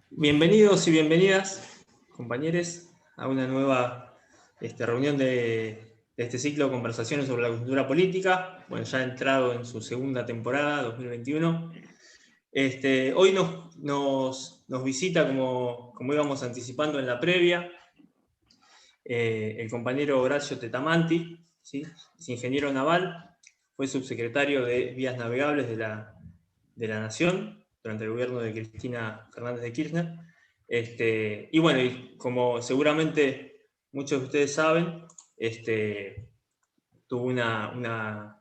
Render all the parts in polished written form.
Bienvenidos y bienvenidas, compañeros, a una nueva reunión de este ciclo de conversaciones sobre la coyuntura política. Bueno, ya ha entrado en su segunda temporada, 2021. Hoy nos visita, como íbamos anticipando en la previa, el compañero Horacio Tetamanti, ¿sí? Es ingeniero naval, fue subsecretario de Vías Navegables de la Nación durante el gobierno de Cristina Fernández de Kirchner. Y bueno, y como seguramente muchos de ustedes saben, tuvo una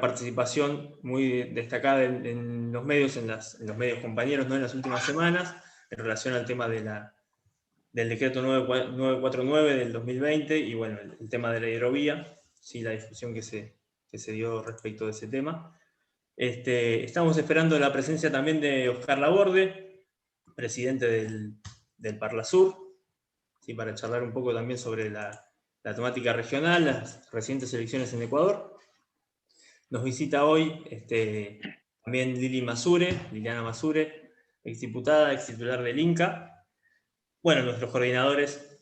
participación muy destacada en los medios, en los medios compañeros, ¿no? En las últimas semanas, en relación al tema del decreto 949 del 2020 y bueno, el tema de la hidrovía, ¿sí? La discusión que se dio respecto de ese tema. Estamos esperando la presencia también de Oscar Laborde, presidente del Parlasur, ¿sí? Para charlar un poco también sobre la temática regional, las recientes elecciones en Ecuador. Nos visita hoy también Liliana Masure, exdiputada, extitular del INCA. Bueno, nuestros coordinadores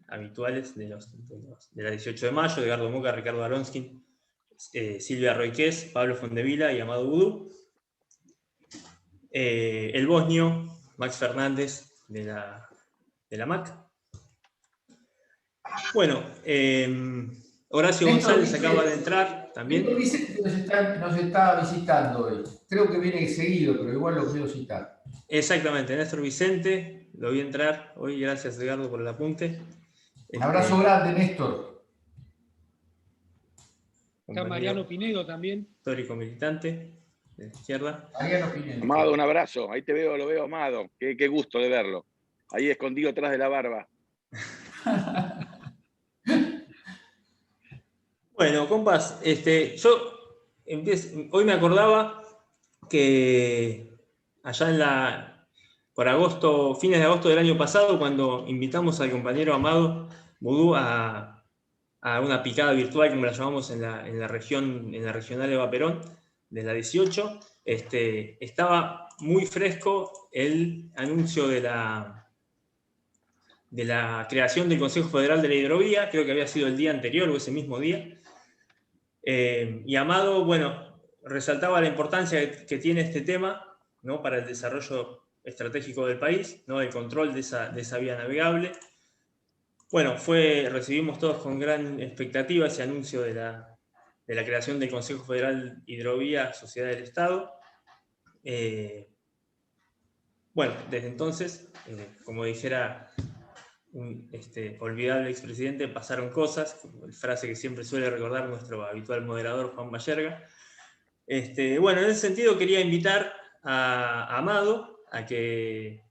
habituales de la 18 de mayo, Edgardo Moca, Ricardo Aronskin, Silvia Roiqués, Pablo Fondevila y Amado Vudú. El bosnio, Max Fernández, de la MAC. Bueno, Horacio González acaba de entrar también. Néstor Vicente nos está visitando hoy. Creo que viene seguido, pero igual lo quiero citar. Exactamente, Néstor Vicente, lo vi entrar hoy, gracias Edgardo por el apunte. Un abrazo grande, Néstor. Está Mariano Pinedo también. Histórico militante de la izquierda. Mariano Pinedo. Amado, un abrazo. Ahí lo veo, Amado. Qué gusto de verlo. Ahí escondido atrás de la barba. Bueno, compas, hoy me acordaba que allá por agosto, fines de agosto del año pasado, cuando invitamos al compañero Amado Vudú a una picada virtual, como la llamamos en la regional Eva Perón, de la 18, estaba muy fresco el anuncio de la creación del Consejo Federal de la Hidrovía, creo que había sido el día anterior o ese mismo día. Y Amado, bueno, resaltaba la importancia que tiene este tema, ¿no? Para el desarrollo estratégico del país, ¿no? El control de esa vía navegable. Bueno, recibimos todos con gran expectativa ese anuncio de la creación del Consejo Federal Hidrovía Sociedad del Estado. Bueno, desde entonces, como dijera un olvidable expresidente, pasaron cosas, frase que siempre suele recordar nuestro habitual moderador Juan Bayerga. Bueno, en ese sentido quería invitar a Amado a que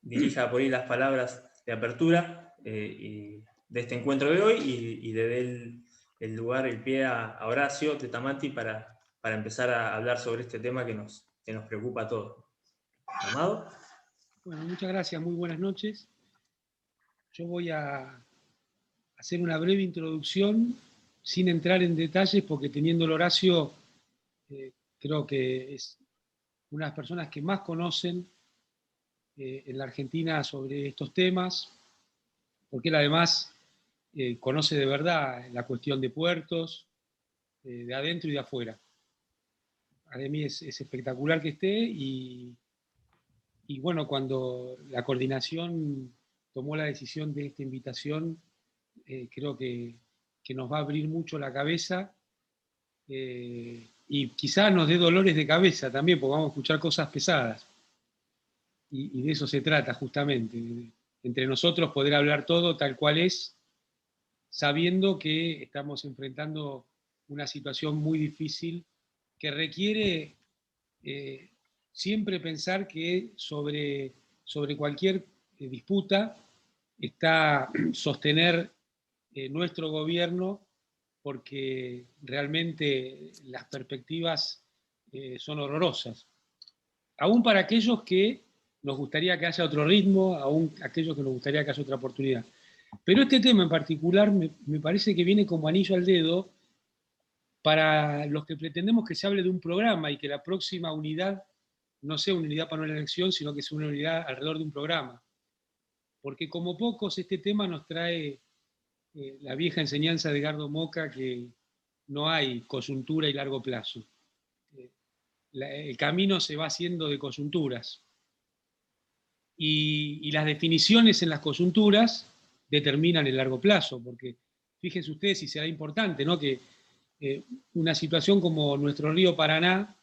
dirija por ahí las palabras de apertura de este encuentro de hoy y le dé el lugar, el pie a Horacio Tetamanti para empezar a hablar sobre este tema que nos preocupa a todos. Amado. Bueno, muchas gracias, muy buenas noches. Yo voy a hacer una breve introducción sin entrar en detalles porque teniendo el Horacio creo que es una de las personas que más conocen en la Argentina sobre estos temas, porque él además conoce de verdad la cuestión de puertos, de adentro y de afuera. Para mí es espectacular que esté y bueno, cuando la coordinación tomó la decisión de esta invitación, creo que nos va a abrir mucho la cabeza y quizás nos dé dolores de cabeza también, porque vamos a escuchar cosas pesadas. Y de eso se trata justamente, entre nosotros poder hablar todo tal cual es, sabiendo que estamos enfrentando una situación muy difícil que requiere siempre pensar que sobre cualquier disputa está sostener nuestro gobierno, porque realmente las perspectivas son horrorosas. Aún para aquellos que nos gustaría que haya otro ritmo, aún aquellos que nos gustaría que haya otra oportunidad. Pero este tema en particular me parece que viene como anillo al dedo, para los que pretendemos que se hable de un programa y que la próxima unidad no sea una unidad para una elección, sino que sea una unidad alrededor de un programa. Porque como pocos este tema nos trae la vieja enseñanza de Edgardo Moca que no hay coyuntura y largo plazo. El camino se va haciendo de coyunturas. Y las definiciones en las coyunturas determinan el largo plazo, porque fíjense ustedes si será importante, ¿no? Que una situación como nuestro río Paraná,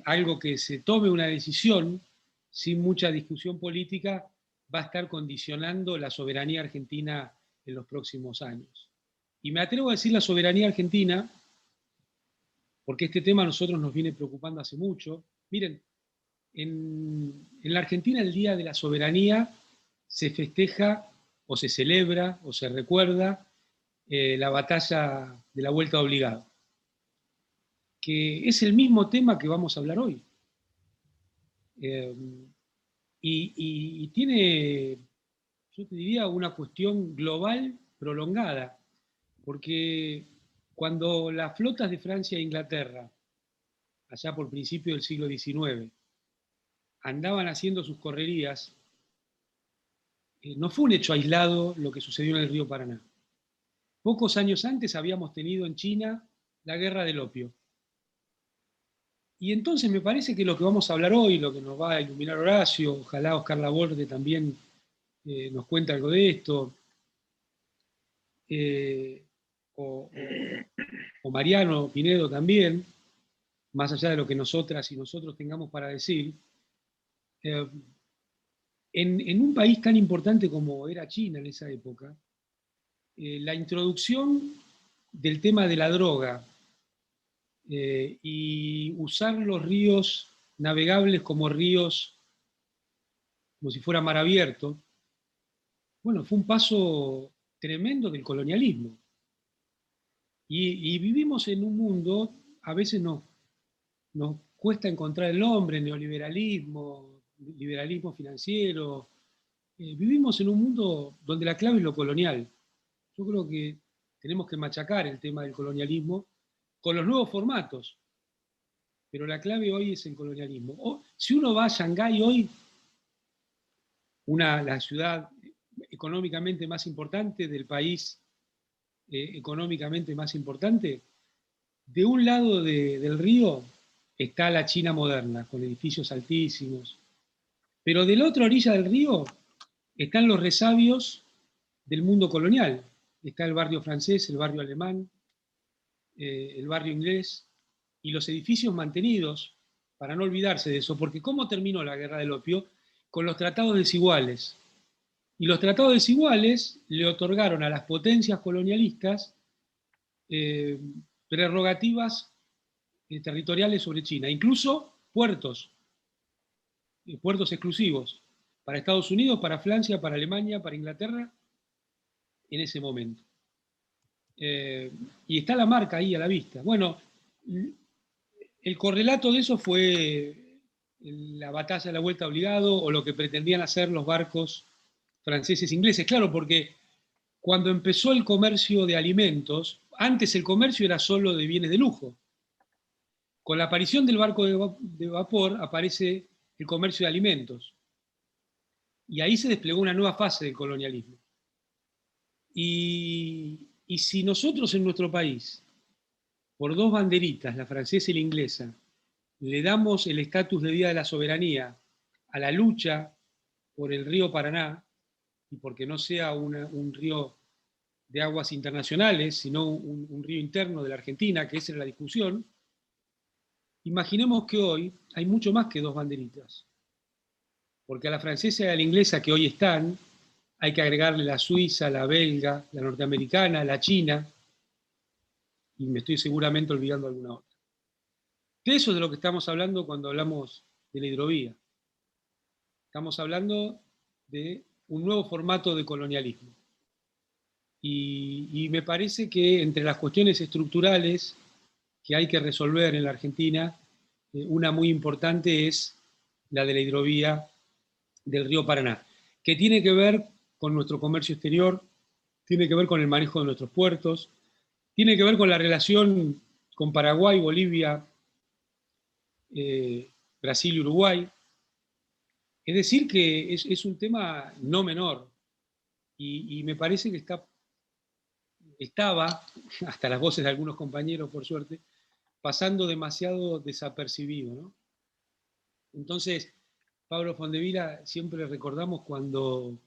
algo que se tome una decisión sin mucha discusión política, va a estar condicionando la soberanía argentina en los próximos años. Y me atrevo a decir la soberanía argentina, porque este tema a nosotros nos viene preocupando hace mucho. Miren, en la Argentina el Día de la Soberanía se festeja o se celebra o se recuerda la batalla de la Vuelta de Obligado, que es el mismo tema que vamos a hablar hoy. Y tiene, yo te diría, una cuestión global prolongada, porque cuando las flotas de Francia e Inglaterra, allá por principio del siglo XIX, andaban haciendo sus correrías, no fue un hecho aislado lo que sucedió en el río Paraná. Pocos años antes habíamos tenido en China la guerra del opio. Y entonces me parece que lo que vamos a hablar hoy, lo que nos va a iluminar Horacio, ojalá Oscar Laborde también nos cuente algo de esto, o Mariano Pinedo también, más allá de lo que nosotras y nosotros tengamos para decir, en un país tan importante como era China en esa época, la introducción del tema de la droga y usar los ríos navegables como ríos, como si fuera mar abierto, bueno, fue un paso tremendo del colonialismo. Y vivimos en un mundo, a veces nos cuesta encontrar el nombre, neoliberalismo, liberalismo financiero. Vivimos en un mundo donde la clave es lo colonial. Yo creo que tenemos que machacar el tema del colonialismo con los nuevos formatos, pero la clave hoy es el colonialismo. Si uno va a Shanghái hoy, la ciudad económicamente más importante del país, económicamente más importante, de un lado del río está la China moderna, con edificios altísimos, pero de la otra orilla del río están los resabios del mundo colonial. Está el barrio francés, el barrio alemán, el barrio inglés, y los edificios mantenidos, para no olvidarse de eso, porque ¿cómo terminó la guerra del opio? Con los tratados desiguales. Y los tratados desiguales le otorgaron a las potencias colonialistas prerrogativas territoriales sobre China, incluso puertos exclusivos, para Estados Unidos, para Francia, para Alemania, para Inglaterra, en ese momento. Y está la marca ahí a la vista. Bueno, el correlato de eso fue la batalla de la Vuelta de Obligado, o lo que pretendían hacer los barcos franceses e ingleses. Claro, porque cuando empezó el comercio de alimentos, antes el comercio era solo de bienes de lujo. Con la aparición del barco de vapor aparece el comercio de alimentos. Y ahí se desplegó una nueva fase del colonialismo. Y si nosotros en nuestro país, por dos banderitas, la francesa y la inglesa, le damos el estatus de Día de la Soberanía a la lucha por el río Paraná, y porque no sea un río de aguas internacionales, sino un río interno de la Argentina, que esa es la discusión, imaginemos que hoy hay mucho más que dos banderitas. Porque a la francesa y a la inglesa que hoy están, hay que agregarle la suiza, la belga, la norteamericana, la china, y me estoy seguramente olvidando alguna otra. De eso es de lo que estamos hablando cuando hablamos de la hidrovía. Estamos hablando de un nuevo formato de colonialismo. Y me parece que entre las cuestiones estructurales que hay que resolver en la Argentina, una muy importante es la de la hidrovía del río Paraná, que tiene que ver con nuestro comercio exterior, tiene que ver con el manejo de nuestros puertos, tiene que ver con la relación con Paraguay, Bolivia, Brasil y Uruguay. Es decir, que es un tema no menor y me parece que estaba, hasta las voces de algunos compañeros, por suerte, pasando demasiado desapercibido, ¿no? Entonces, Pablo Fondevila, siempre recordamos cuando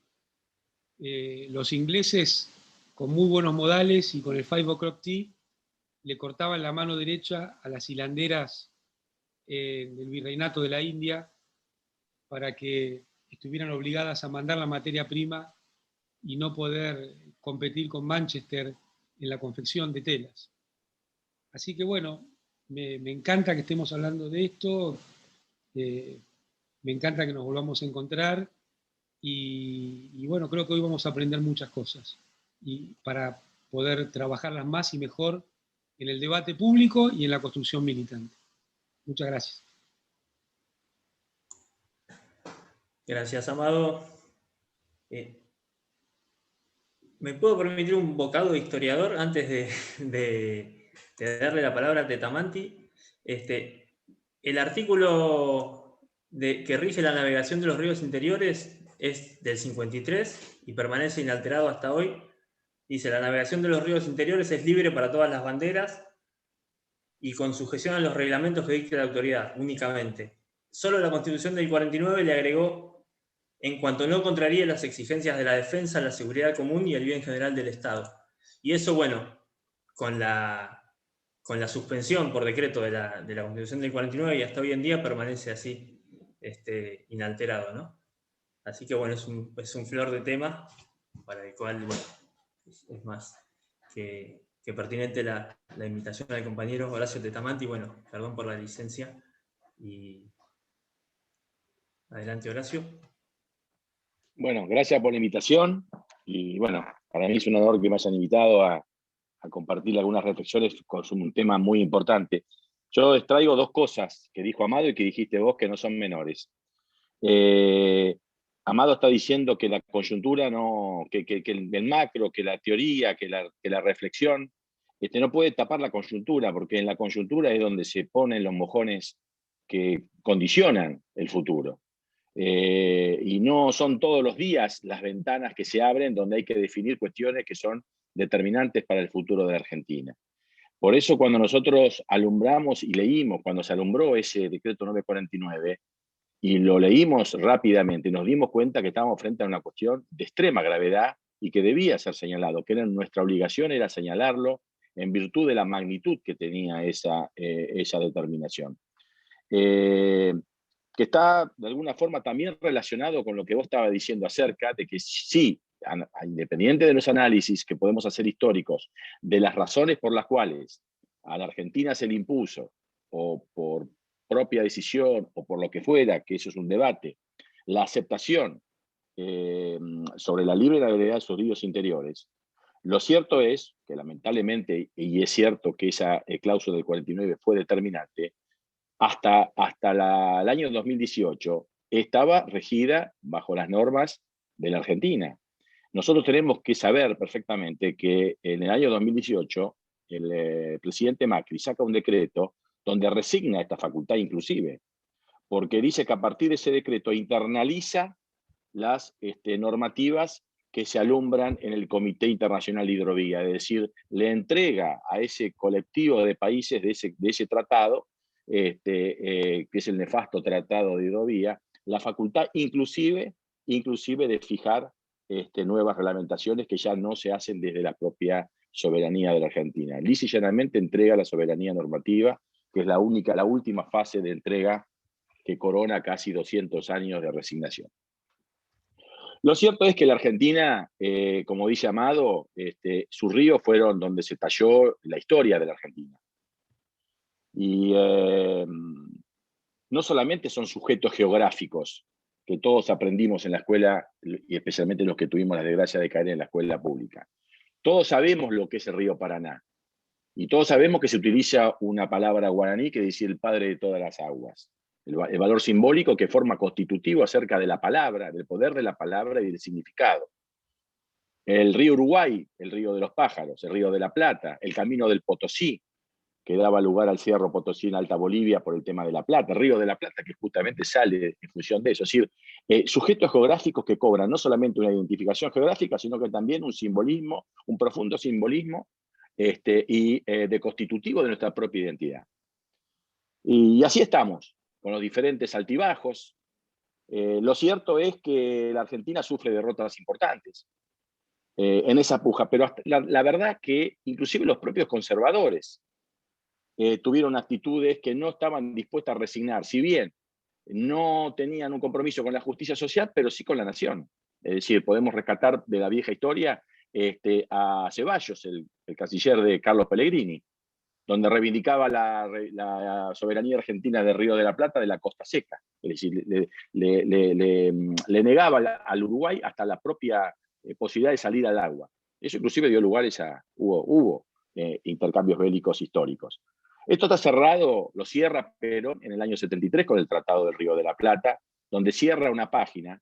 los ingleses, con muy buenos modales y con el 5 o'clock tea, le cortaban la mano derecha a las hilanderas del virreinato de la India para que estuvieran obligadas a mandar la materia prima y no poder competir con Manchester en la confección de telas. Así que bueno, me encanta que estemos hablando de esto, me encanta que nos volvamos a encontrar y bueno, creo que hoy vamos a aprender muchas cosas y para poder trabajarlas más y mejor en el debate público y en la construcción militante. Muchas gracias. Gracias, Amado. ¿Me puedo permitir un bocado de historiador antes de darle la palabra a Tetamanti? El artículo que rige la navegación de los ríos interiores es del 53 y permanece inalterado hasta hoy. Dice, la navegación de los ríos interiores es libre para todas las banderas y con sujeción a los reglamentos que dicte la autoridad, únicamente. Solo la Constitución del 49 le agregó en cuanto no contraríe las exigencias de la defensa, la seguridad común y el bien general del Estado. Y eso, bueno, con la suspensión por decreto de la Constitución del 49 y hasta hoy en día permanece así, inalterado, ¿no? Así que, bueno, es un flor de tema para el cual, bueno, es más que pertinente la invitación al compañero Horacio Tetamanti. Bueno, perdón por la licencia. Y adelante, Horacio. Bueno, gracias por la invitación. Y bueno, para mí es un honor que me hayan invitado a compartir algunas reflexiones con un tema muy importante. Yo les traigo dos cosas que dijo Amado y que dijiste vos que no son menores. Amado está diciendo que la coyuntura, que el macro, que la teoría, que la reflexión, no puede tapar la coyuntura, porque en la coyuntura es donde se ponen los mojones que condicionan el futuro. Y no son todos los días las ventanas que se abren donde hay que definir cuestiones que son determinantes para el futuro de Argentina. Por eso cuando nosotros alumbramos y leímos, cuando se alumbró ese decreto 949, y lo leímos rápidamente y nos dimos cuenta que estábamos frente a una cuestión de extrema gravedad y que debía ser señalado, que nuestra obligación era señalarlo en virtud de la magnitud que tenía esa determinación. Que está de alguna forma también relacionado con lo que vos estabas diciendo acerca de que sí, independiente de los análisis que podemos hacer históricos, de las razones por las cuales a la Argentina se le impuso, o por propia decisión, o por lo que fuera, que eso es un debate, la aceptación sobre la libre navegabilidad de sus ríos interiores, lo cierto es que lamentablemente, y es cierto que esa cláusula del 49 fue determinante, hasta el año 2018 estaba regida bajo las normas de la Argentina. Nosotros tenemos que saber perfectamente que en el año 2018 el presidente Macri saca un decreto donde resigna esta facultad inclusive, porque dice que a partir de ese decreto internaliza las normativas que se alumbran en el Comité Internacional de Hidrovía, es decir, le entrega a ese colectivo de países de ese tratado, que es el nefasto Tratado de Hidrovía, la facultad inclusive de fijar nuevas reglamentaciones que ya no se hacen desde la propia soberanía de la Argentina. Lisa y llanamente entrega la soberanía normativa, que es la última fase de entrega que corona casi 200 años de resignación. Lo cierto es que la Argentina, como dice Amado, sus ríos fueron donde se talló la historia de la Argentina. Y no solamente son sujetos geográficos, que todos aprendimos en la escuela, y especialmente los que tuvimos la desgracia de caer en la escuela pública. Todos sabemos lo que es el río Paraná. Y todos sabemos que se utiliza una palabra guaraní que dice el padre de todas las aguas. El valor simbólico que forma constitutivo acerca de la palabra, del poder de la palabra y del significado. El río Uruguay, el río de los pájaros, el río de la Plata, el camino del Potosí, que daba lugar al Cerro Potosí en Alta Bolivia por el tema de la Plata, Río de la Plata, que justamente sale en función de eso. Es decir, sujetos geográficos que cobran no solamente una identificación geográfica, sino que también un simbolismo, un profundo simbolismo y de constitutivo de nuestra propia identidad. Y así estamos, con los diferentes altibajos. Lo cierto es que la Argentina sufre derrotas importantes en esa puja, pero la verdad que inclusive los propios conservadores tuvieron actitudes que no estaban dispuestas a resignar, si bien no tenían un compromiso con la justicia social, pero sí con la nación. Es decir, podemos rescatar de la vieja historia a Ceballos, el canciller de Carlos Pellegrini, donde reivindicaba la soberanía argentina del Río de la Plata de la Costa Seca. Es decir, le negaba al Uruguay hasta la propia posibilidad de salir al agua. Eso inclusive dio lugares a... Hubo intercambios bélicos históricos. Esto está cerrado, lo cierra Perón en el año 73 con el Tratado del Río de la Plata, donde cierra una página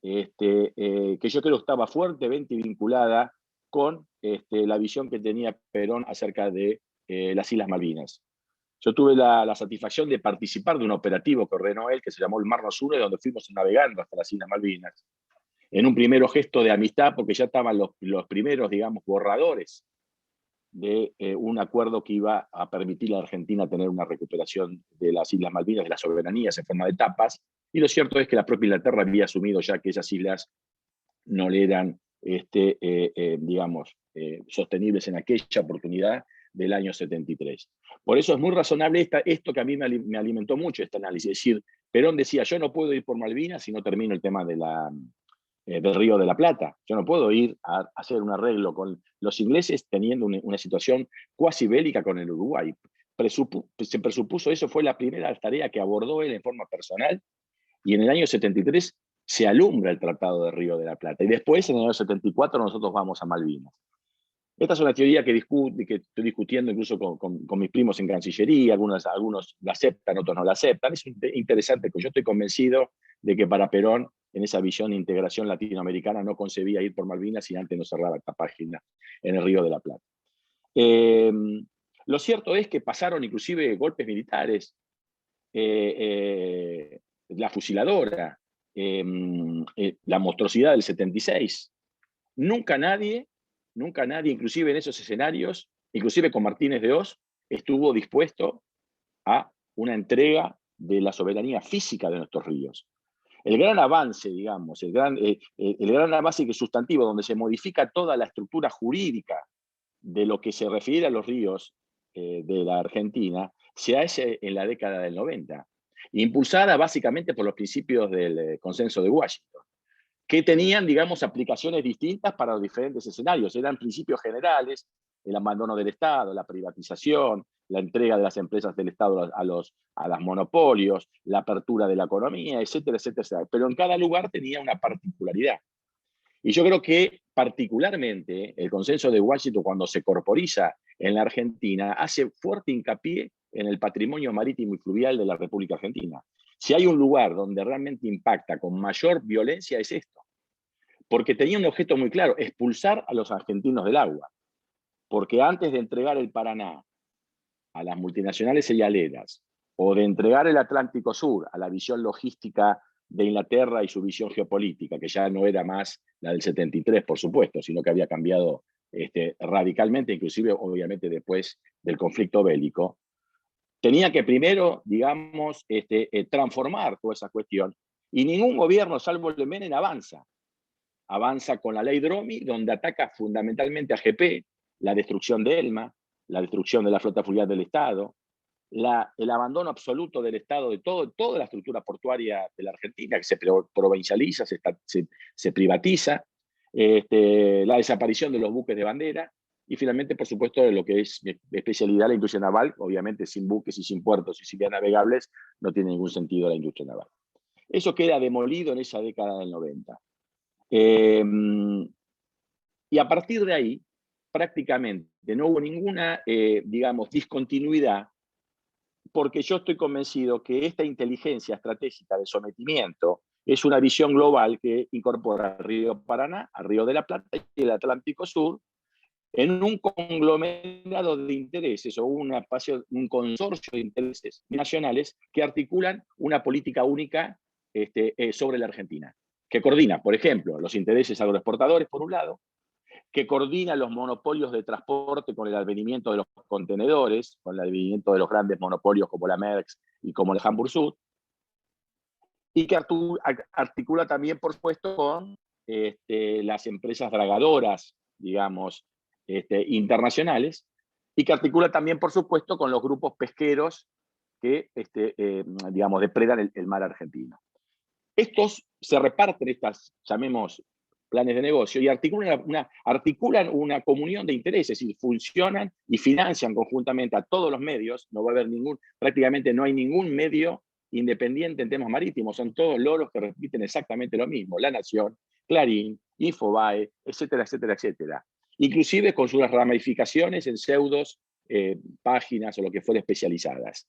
que yo creo estaba fuertemente vinculada con la visión que tenía Perón acerca de las Islas Malvinas. Yo tuve la satisfacción de participar de un operativo que ordenó él, que se llamó el Mar Nos Une, donde fuimos navegando hasta las Islas Malvinas, en un primero gesto de amistad, porque ya estaban los primeros, digamos, borradores de un acuerdo que iba a permitir a la Argentina tener una recuperación de las Islas Malvinas, de las soberanías en forma de etapas, y lo cierto es que la propia Inglaterra había asumido ya que esas islas no le eran, digamos, sostenibles en aquella oportunidad del año 73. Por eso es muy razonable esto que a mí me alimentó mucho este análisis. Es decir, Perón decía, yo no puedo ir por Malvinas si no termino el tema del Río de la Plata. Yo no puedo ir a hacer un arreglo con los ingleses teniendo una situación cuasi bélica con el Uruguay. Se presupuso eso, fue la primera tarea que abordó él en forma personal, y en el año 73 se alumbra el Tratado de Río de la Plata. Y después, en el año 74, nosotros vamos a Malvinas. Esta es una teoría que estoy discutiendo incluso con mis primos en Cancillería, algunos la aceptan, otros no la aceptan. Es interesante, porque yo estoy convencido de que para Perón, en esa visión de integración latinoamericana, no concebía ir por Malvinas y antes no cerraba esta página en el Río de la Plata. Lo cierto es que pasaron inclusive golpes militares, la fusiladora, la monstruosidad del 76. Nunca nadie, inclusive en esos escenarios, inclusive con Martínez de Oz, estuvo dispuesto a una entrega de la soberanía física de nuestros ríos. El gran avance, digamos, el gran avance que es sustantivo, donde se modifica toda la estructura jurídica de lo que se refiere a los ríos de la Argentina, se hace en la década del 90, impulsada básicamente por los principios del Consenso de Washington, que tenían, digamos, aplicaciones distintas para los diferentes escenarios. Eran principios generales, el abandono del Estado, la privatización, la entrega de las empresas del Estado a los monopolios, la apertura de la economía, etcétera, etcétera, etcétera. Pero en cada lugar tenía una particularidad. Y yo creo que particularmente el Consenso de Washington, cuando se corporiza en la Argentina, hace fuerte hincapié en el patrimonio marítimo y fluvial de la República Argentina. Si hay un lugar donde realmente impacta con mayor violencia es esto, porque tenía un objeto muy claro, expulsar a los argentinos del agua. Porque antes de entregar el Paraná a las multinacionales cerealeras o de entregar el Atlántico Sur a la visión logística de Inglaterra y su visión geopolítica, que ya no era más la del 73, por supuesto, sino que había cambiado radicalmente, inclusive obviamente después del conflicto bélico, tenía que primero, digamos, transformar toda esa cuestión, y ningún gobierno, salvo el de Menem, avanza con la ley Dromi, donde ataca fundamentalmente a GP, la destrucción de ELMA, la destrucción de la flota fluvial del Estado, el abandono absoluto del Estado de toda la estructura portuaria de la Argentina, que se provincializa, se privatiza, la desaparición de los buques de bandera, y finalmente, por supuesto, de lo que es mi especialidad, la industria naval. Obviamente, sin buques y sin puertos y sin vías navegables, no tiene ningún sentido la industria naval. Eso queda demolido en esa década del 90. Y a partir de ahí, prácticamente no hubo ninguna, digamos, discontinuidad, porque yo estoy convencido que esta inteligencia estratégica de sometimiento es una visión global que incorpora al río Paraná, al río de la Plata y el Atlántico Sur, en un conglomerado de intereses o un consorcio de intereses nacionales que articulan una política única sobre la Argentina, que coordina, por ejemplo, los intereses agroexportadores, por un lado, que coordina los monopolios de transporte con el advenimiento de los contenedores, con el advenimiento de los grandes monopolios como la Maersk y como el Hamburg Süd, y que articula también, por supuesto, con las empresas dragadoras, digamos, internacionales, y que articula también, por supuesto, con los grupos pesqueros que, digamos, depredan el mar argentino. Estos se reparten estas, llamemos, planes de negocio y articulan una comunión de intereses y funcionan y financian conjuntamente a todos los medios. No va a haber prácticamente no hay ningún medio independiente en temas marítimos, son todos loros que repiten exactamente lo mismo. La Nación, Clarín, Infobae, etcétera, etcétera, etcétera. Inclusive con sus ramificaciones en pseudos páginas o lo que fuera especializadas.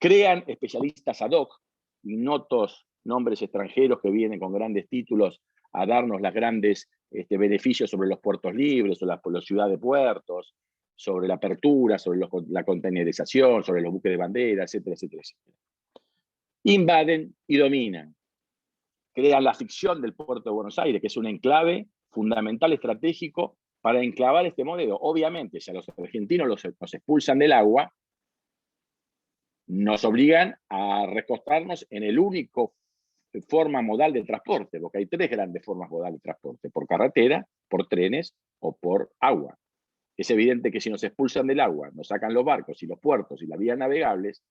Crean especialistas ad hoc, ignotos nombres extranjeros que vienen con grandes títulos a darnos los grandes beneficios sobre los puertos libres, sobre la ciudad de puertos, sobre la apertura, sobre la containerización, sobre los buques de bandera, etcétera, etcétera, etcétera. Invaden y dominan. Crean la ficción del puerto de Buenos Aires, que es un enclave fundamental estratégico para enclavar este modelo. Obviamente, si a los argentinos nos expulsan del agua, nos obligan a recostarnos en el único forma modal de transporte, porque hay tres grandes formas modales de transporte: por carretera, por trenes o por agua. Es evidente que si nos expulsan del agua, nos sacan los barcos y los puertos y las vías navegables,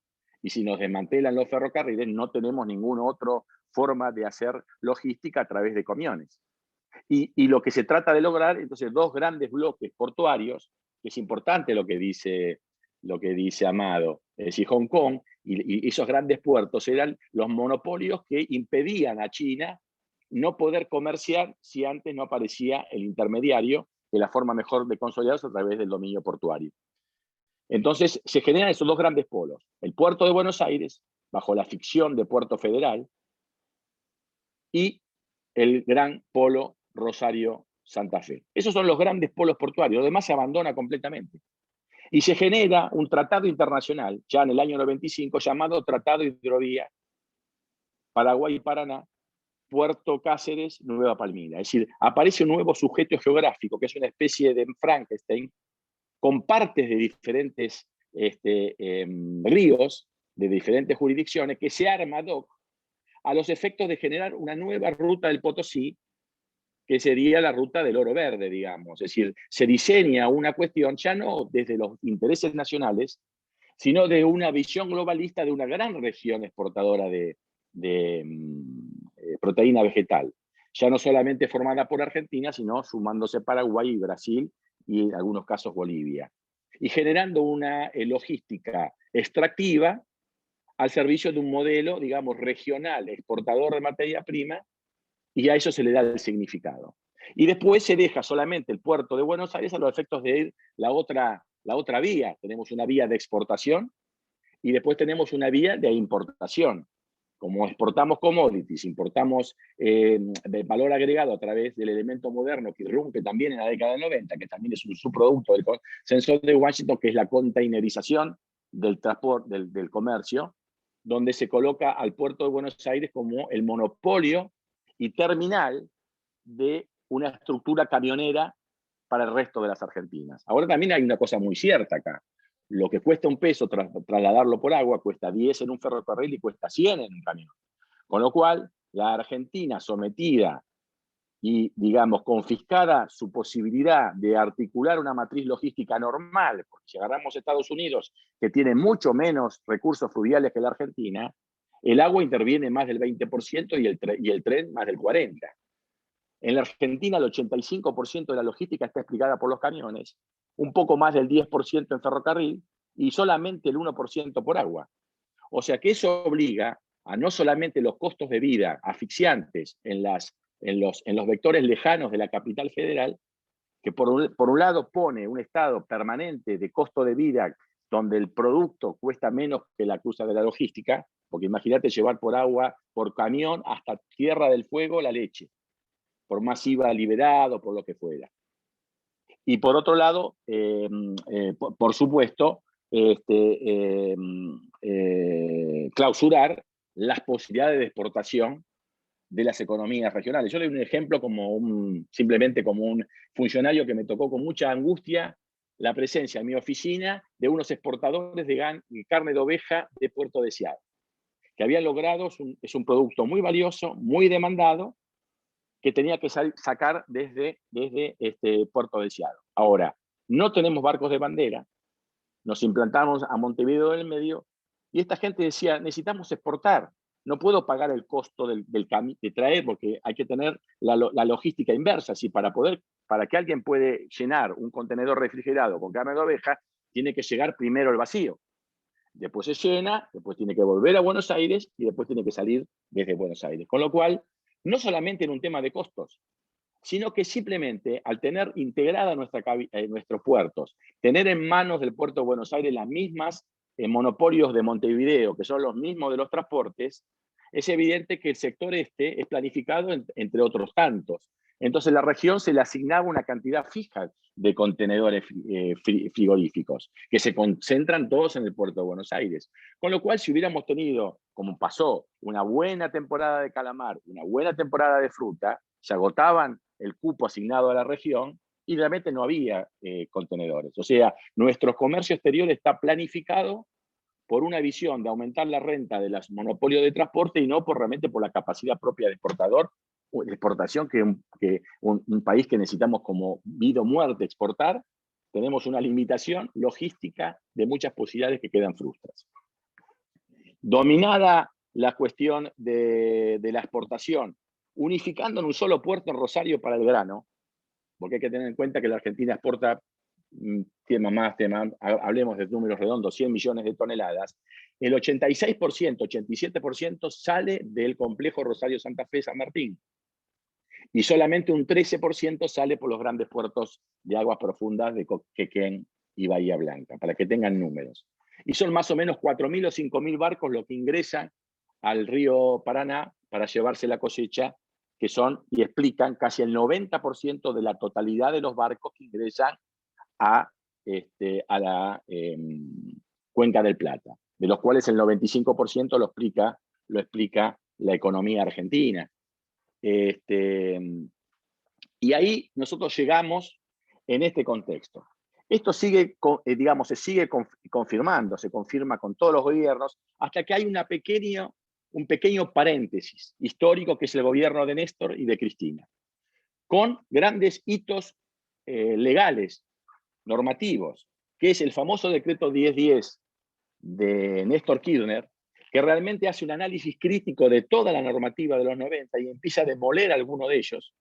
y si nos desmantelan los ferrocarriles, no tenemos ninguna otra forma de hacer logística a través de camiones. Y lo que se trata de lograr, entonces, dos grandes bloques portuarios, que es importante lo que dice Amado, es decir, Hong Kong y esos grandes puertos eran los monopolios que impedían a China no poder comerciar si antes no aparecía el intermediario, que la forma mejor de consolidarse a través del dominio portuario. Entonces se generan esos dos grandes polos: el puerto de Buenos Aires, bajo la ficción de Puerto Federal, y el gran polo Rosario-Santa Fe. Esos son los grandes polos portuarios, lo demás se abandona completamente. Y se genera un tratado internacional, ya en el año 95, llamado Tratado de Hidrovía Paraguay y Paraná, Puerto Cáceres, Nueva Palmira. Es decir, aparece un nuevo sujeto geográfico, que es una especie de Frankenstein, con partes de diferentes ríos, de diferentes jurisdicciones, que se arma ad hoc a los efectos de generar una nueva ruta del Potosí, que sería la ruta del oro verde, digamos. Es decir, se diseña una cuestión ya no desde los intereses nacionales, sino de una visión globalista de una gran región exportadora de proteína vegetal, ya no solamente formada por Argentina, sino sumándose Paraguay y Brasil y en algunos casos Bolivia, y generando una logística extractiva al servicio de un modelo, digamos, regional, exportador de materia prima, y a eso se le da el significado. Y después se deja solamente el puerto de Buenos Aires a los efectos de ir la otra vía. Tenemos una vía de exportación y después tenemos una vía de importación. Como exportamos commodities, importamos valor agregado a través del elemento moderno que irrumpe también en la década del 90, que también es un subproducto del consenso de Washington, que es la containerización del transporte, del comercio, donde se coloca al puerto de Buenos Aires como el monopolio y terminal de una estructura camionera para el resto de las Argentinas. Ahora también hay una cosa muy cierta acá. Lo que cuesta un peso trasladarlo por agua, cuesta 10 en un ferrocarril y cuesta 100 en un camión. Con lo cual, la Argentina sometida y, digamos, confiscada su posibilidad de articular una matriz logística normal, porque si agarramos Estados Unidos, que tiene mucho menos recursos fluviales que la Argentina, el agua interviene más del 20% y el tren más del 40%. En la Argentina, el 85% de la logística está explicada por los camiones, un poco más del 10% en ferrocarril y solamente el 1% por agua. O sea que eso obliga a no solamente los costos de vida asfixiantes en los vectores lejanos de la capital federal, que por un lado pone un estado permanente de costo de vida donde el producto cuesta menos que la cruza de la logística, porque imagínate llevar por agua, por camión, hasta Tierra del Fuego la leche, por más IVA liberado, por lo que fuera. Y por otro lado, por supuesto, clausurar las posibilidades de exportación de las economías regionales. Yo le doy un ejemplo simplemente como un funcionario que me tocó con mucha angustia la presencia en mi oficina de unos exportadores de carne de oveja de Puerto Deseado, que habían logrado, es un producto muy valioso, muy demandado, que tenía que sacar desde Puerto Deseado. Ahora, no tenemos barcos de bandera, nos implantamos a Montevideo del Medio, y esta gente decía, necesitamos exportar, no puedo pagar el costo de traer, porque hay que tener la logística inversa. Si para que alguien puede llenar un contenedor refrigerado con carne de oveja, tiene que llegar primero el vacío. Después se llena, después tiene que volver a Buenos Aires y después tiene que salir desde Buenos Aires. Con lo cual, no solamente en un tema de costos, sino que simplemente al tener integrada nuestros puertos, tener en manos del puerto de Buenos Aires las mismas monopolios de Montevideo, que son los mismos de los transportes, es evidente que el sector este es planificado entre otros tantos. Entonces la región se le asignaba una cantidad fija de contenedores frigoríficos, que se concentran todos en el puerto de Buenos Aires. Con lo cual, si hubiéramos tenido, como pasó, una buena temporada de calamar, una buena temporada de fruta, se agotaban el cupo asignado a la región y realmente no había contenedores. O sea, nuestro comercio exterior está planificado por una visión de aumentar la renta de los monopolios de transporte y no realmente por la capacidad propia de exportación, que un país que necesitamos como vida o muerte exportar, tenemos una limitación logística de muchas posibilidades que quedan frustras. Dominada la cuestión de la exportación, unificando en un solo puerto en Rosario para el grano, porque hay que tener en cuenta que la Argentina exporta, hablemos de números redondos, 100 millones de toneladas, el 86%, 87% sale del complejo Rosario-Santa Fe-San Martín, y solamente un 13% sale por los grandes puertos de aguas profundas de Quequén y Bahía Blanca, para que tengan números. Y son más o menos 4.000 o 5.000 barcos los que ingresan al río Paraná para llevarse la cosecha, que son y explican casi el 90% de la totalidad de los barcos que ingresan a la Cuenca del Plata, de los cuales el 95% lo explica la economía argentina. Y ahí nosotros llegamos en este contexto. Esto sigue, digamos, se sigue confirmando, se confirma con todos los gobiernos, hasta que hay un pequeño paréntesis histórico, que es el gobierno de Néstor y de Cristina, con grandes hitos legales, normativos, que es el famoso decreto 1010 de Néstor Kirchner, que realmente hace un análisis crítico de toda la normativa de los 90 y empieza a demoler alguno de ellos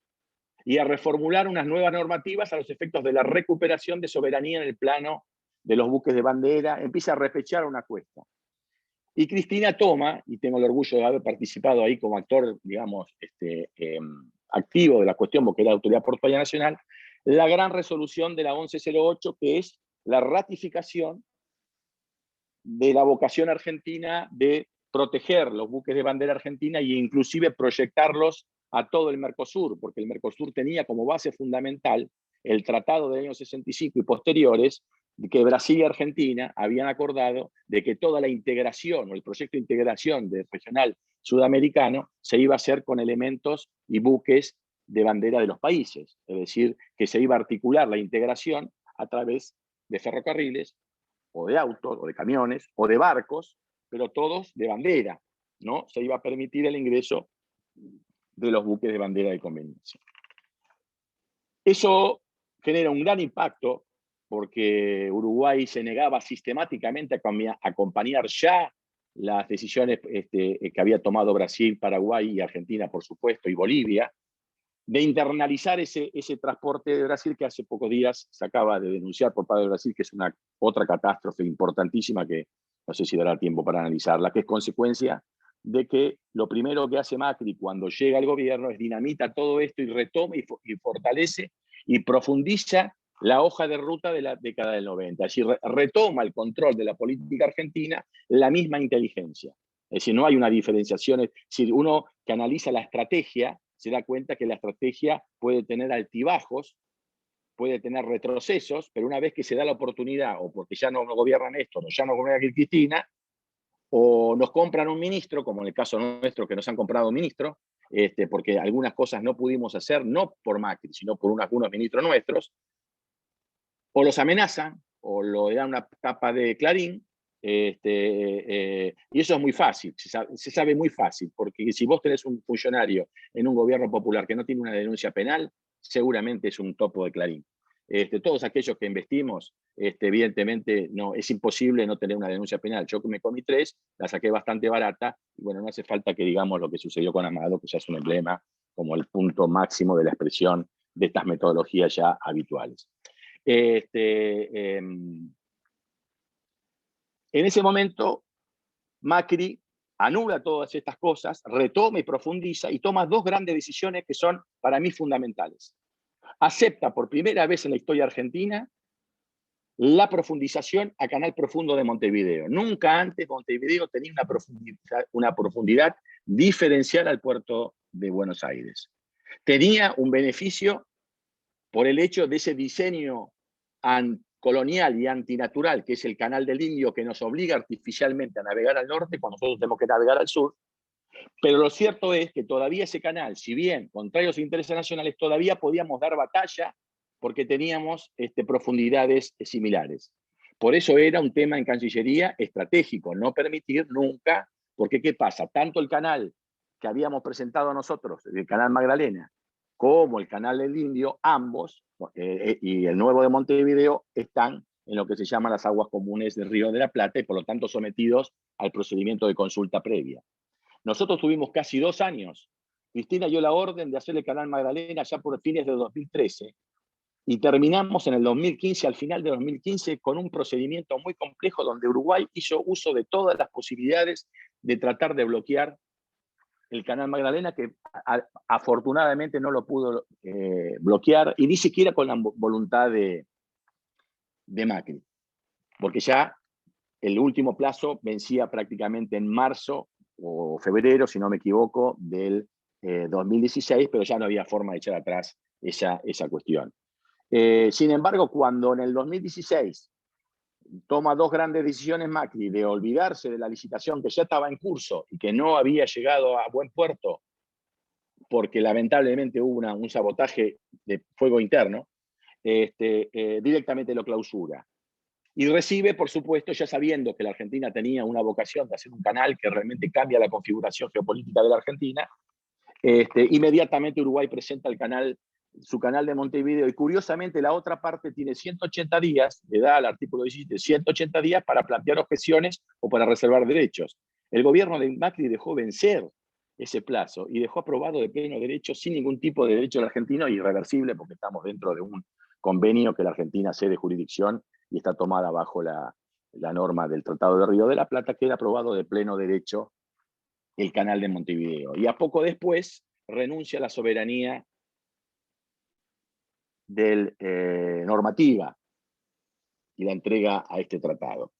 y a reformular unas nuevas normativas a los efectos de la recuperación de soberanía en el plano de los buques de bandera, empieza a repechar una cuesta. Y Cristina toma, y tengo el orgullo de haber participado ahí como actor, digamos, activo de la cuestión, porque era la Autoridad Portuaria Nacional, la gran resolución de la 1108, que es la ratificación de la vocación argentina de proteger los buques de bandera argentina e inclusive proyectarlos a todo el Mercosur, porque el Mercosur tenía como base fundamental el Tratado del año 65 y posteriores, que Brasil y Argentina habían acordado de que toda la integración o el proyecto de integración del regional sudamericano se iba a hacer con elementos y buques de bandera de los países, es decir, que se iba a articular la integración a través de ferrocarriles, o de autos, o de camiones, o de barcos, pero todos de bandera, ¿no? Se iba a permitir el ingreso de los buques de bandera de conveniencia. Eso genera un gran impacto, porque Uruguay se negaba sistemáticamente a acompañar ya las decisiones que había tomado Brasil, Paraguay y Argentina, por supuesto, y Bolivia, de internalizar ese transporte de Brasil, que hace pocos días se acaba de denunciar por parte de Brasil, que es otra catástrofe importantísima que no sé si dará tiempo para analizarla, que es consecuencia de que lo primero que hace Macri cuando llega al gobierno es dinamita todo esto y retoma y fortalece y profundiza la hoja de ruta de la década del 90. Es decir, retoma el control de la política argentina la misma inteligencia. Es decir, no hay una diferenciación. Si uno que analiza la estrategia se da cuenta que la estrategia puede tener altibajos puede tener retrocesos, pero una vez que se da la oportunidad, o porque ya no gobiernan esto, o ya no gobierna Cristina, o nos compran un ministro, como en el caso nuestro, que nos han comprado un ministro, porque algunas cosas no pudimos hacer, no por Macri, sino por algunos ministros nuestros, o los amenazan, o le dan una tapa de Clarín, y eso es muy fácil, se sabe muy fácil, porque si vos tenés un funcionario en un gobierno popular que no tiene una denuncia penal, seguramente es un topo de Clarín. Todos aquellos que investimos, evidentemente no, es imposible no tener una denuncia penal. Yo me comí 3, la saqué bastante barata, y bueno, no hace falta que digamos lo que sucedió con Amado, que ya es un emblema, como el punto máximo de la expresión de estas metodologías ya habituales. En ese momento, Macri anula todas estas cosas, retoma y profundiza y toma 2 grandes decisiones que son para mí fundamentales. Acepta por primera vez en la historia argentina la profundización a Canal Profundo de Montevideo. Nunca antes Montevideo tenía una profundidad diferencial al puerto de Buenos Aires. Tenía un beneficio por el hecho de ese diseño colonial y antinatural, que es el Canal del Indio, que nos obliga artificialmente a navegar al norte cuando nosotros tenemos que navegar al sur. Pero lo cierto es que todavía ese canal, si bien contrario a los intereses nacionales, todavía podíamos dar batalla porque teníamos profundidades similares. Por eso era un tema en Cancillería estratégico, no permitir nunca, porque ¿qué pasa? Tanto el canal que habíamos presentado nosotros, el canal Magdalena, como el canal del Indio, ambos, y el nuevo de Montevideo, están en lo que se llama las aguas comunes del Río de la Plata y por lo tanto sometidos al procedimiento de consulta previa. Nosotros tuvimos casi 2 años. Cristina dio la orden de hacer el canal Magdalena ya por fines de 2013 y terminamos en el 2015, al final de 2015, con un procedimiento muy complejo donde Uruguay hizo uso de todas las posibilidades de tratar de bloquear el canal Magdalena, que afortunadamente no lo pudo bloquear, y ni siquiera con la voluntad de Macri, porque ya el último plazo vencía prácticamente en marzo o febrero, si no me equivoco, del 2016, pero ya no había forma de echar atrás esa cuestión. Sin embargo, cuando en el 2016 toma 2 grandes decisiones Macri de olvidarse de la licitación que ya estaba en curso y que no había llegado a buen puerto porque lamentablemente hubo un sabotaje de fuego interno, directamente lo clausura. Y recibe, por supuesto, ya sabiendo que la Argentina tenía una vocación de hacer un canal que realmente cambia la configuración geopolítica de la Argentina, inmediatamente Uruguay presenta su canal de Montevideo, y curiosamente la otra parte tiene 180 días, le da al artículo 17 180 días para plantear objeciones o para reservar derechos. El gobierno de Macri dejó vencer ese plazo y dejó aprobado de pleno derecho, sin ningún tipo de derecho del argentino, irreversible, porque estamos dentro de un convenio que la Argentina cede jurisdicción y está tomada bajo la norma del Tratado de Río de la Plata, queda aprobado de pleno derecho el canal de Montevideo. Y a poco después renuncia a la soberanía normativa y la entrega a este tratado.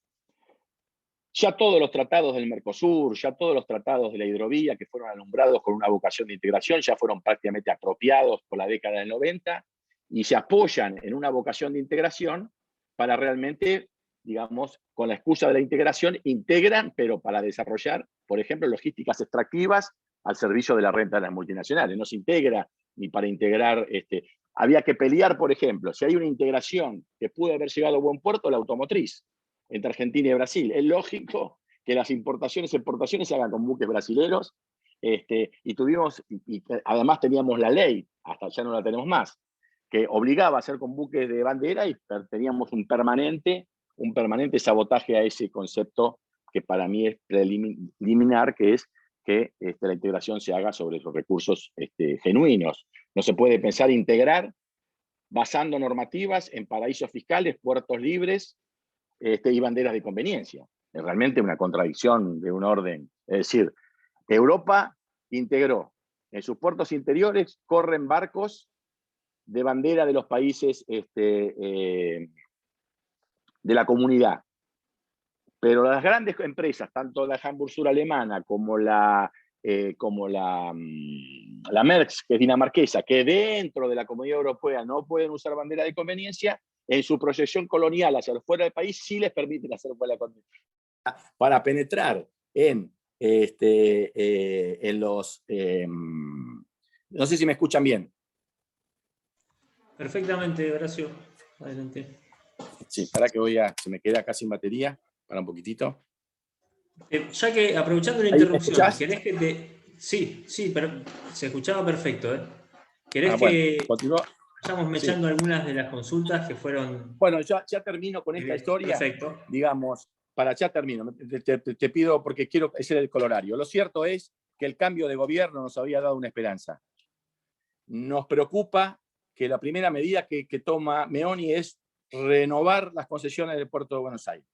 Ya todos los tratados del Mercosur, ya todos los tratados de la hidrovía que fueron alumbrados con una vocación de integración, ya fueron prácticamente apropiados por la década del 90 y se apoyan en una vocación de integración para realmente, digamos, con la excusa de la integración, integran, pero para desarrollar, por ejemplo, logísticas extractivas al servicio de la renta de las multinacionales. No se integra ni para integrar, había que pelear, por ejemplo, si hay una integración que pudo haber llegado a buen puerto, la automotriz, entre Argentina y Brasil. Es lógico que las importaciones y exportaciones se hagan con buques brasileños, y además teníamos la ley, hasta ya no la tenemos más, que obligaba a hacer con buques de bandera, y teníamos un permanente sabotaje a ese concepto que para mí es preliminar, que es que la integración se haga sobre esos recursos genuinos. No se puede pensar integrar basando normativas en paraísos fiscales, puertos libres y banderas de conveniencia. Es realmente una contradicción de un orden. Es decir, Europa integró, en sus puertos interiores corren barcos de bandera de los países de la comunidad. Pero las grandes empresas, tanto la Hamburg Sur alemana como la la Merckx, que es dinamarquesa, que dentro de la Comunidad Europea no pueden usar bandera de conveniencia, en su proyección colonial hacia fuera del país sí les permiten hacer fuera de la conveniencia. Para penetrar en los... no sé si me escuchan bien. Perfectamente, Horacio. Adelante. Sí, para que se me queda casi sin batería, para un poquitito. Ya que, aprovechando la interrupción, ¿querés que te...? Sí, pero se escuchaba perfecto, ¿eh? ¿Querés que vayamos mechando algunas de las consultas que fueron...? Bueno, ya termino con esta historia. Perfecto. Digamos, ya termino. Te pido, porque quiero hacer el colorario. Lo cierto es que el cambio de gobierno nos había dado una esperanza. Nos preocupa que la primera medida que toma Meoni es renovar las concesiones del puerto de Buenos Aires.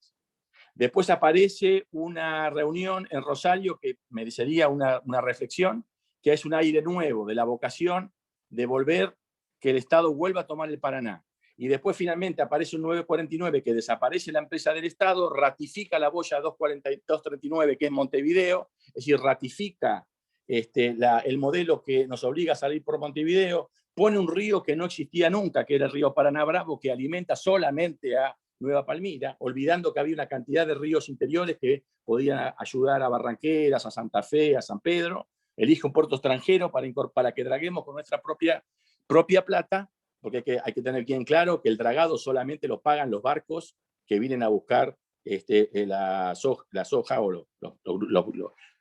Después aparece una reunión en Rosario que merecería una reflexión, que es un aire nuevo de la vocación de volver, que el Estado vuelva a tomar el Paraná. Y después finalmente aparece un 949 que desaparece la empresa del Estado, ratifica la boya 239 que es Montevideo, es decir, ratifica el modelo que nos obliga a salir por Montevideo, pone un río que no existía nunca, que era el río Paraná Bravo, que alimenta solamente a Nueva Palmira, olvidando que había una cantidad de ríos interiores que podían ayudar a Barranqueras, a Santa Fe, a San Pedro. Elige un puerto extranjero para que draguemos con nuestra propia plata, porque hay que tener bien claro que el dragado solamente lo pagan los barcos que vienen a buscar la soja o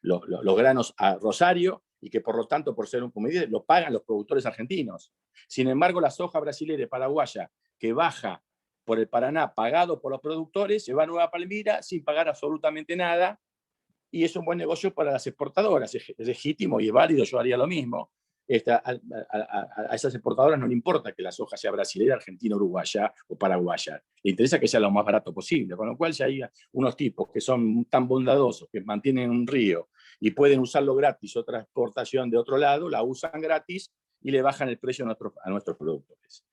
los granos a Rosario, y que por lo tanto, por ser un comedida, lo pagan los productores argentinos. Sin embargo, la soja brasilera y paraguaya, que baja por el Paraná, pagado por los productores, se va a Nueva Palmira sin pagar absolutamente nada, y es un buen negocio para las exportadoras. Es legítimo y es válido, yo haría lo mismo. A esas exportadoras no le importa que la soja sea brasilera, argentina, uruguaya o paraguaya. Le interesa que sea lo más barato posible. Con lo cual, si hay unos tipos que son tan bondadosos, que mantienen un río y pueden usarlo gratis, otra exportación de otro lado, la usan gratis y le bajan el precio a nuestros productores.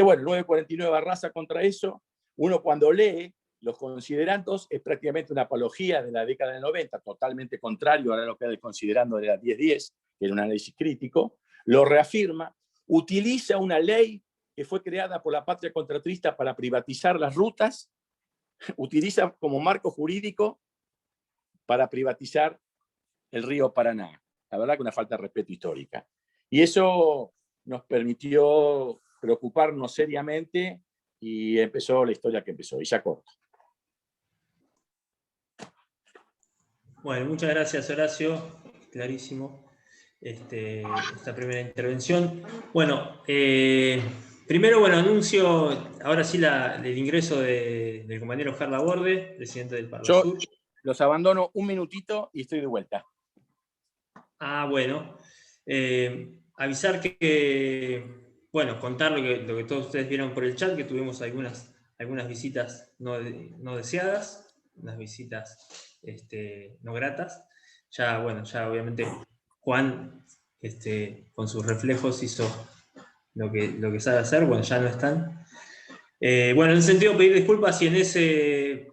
Bueno, el 949 arrasa contra eso. Uno cuando lee los considerandos es prácticamente una apología de la década del 90, totalmente contrario a lo que era el considerando de la 1010, que era un análisis crítico, lo reafirma, utiliza una ley que fue creada por la patria contratista para privatizar las rutas, utiliza como marco jurídico para privatizar el río Paraná. La verdad que una falta de respeto histórica. Y eso nos permitió preocuparnos seriamente y empezó la historia que empezó. Y ya corto. Bueno, muchas gracias, Horacio. Clarísimo esta primera intervención. Bueno, primero, anuncio ahora sí el ingreso del compañero Oscar Laborde, presidente del Parlasur. Yo los abandono un minutito y estoy de vuelta. Bueno. Avisar contar lo que todos ustedes vieron por el chat, que tuvimos algunas visitas no deseadas, unas visitas no gratas. Ya obviamente Juan con sus reflejos hizo lo que sabe hacer, ya no están. En ese sentido, pedir disculpas si en ese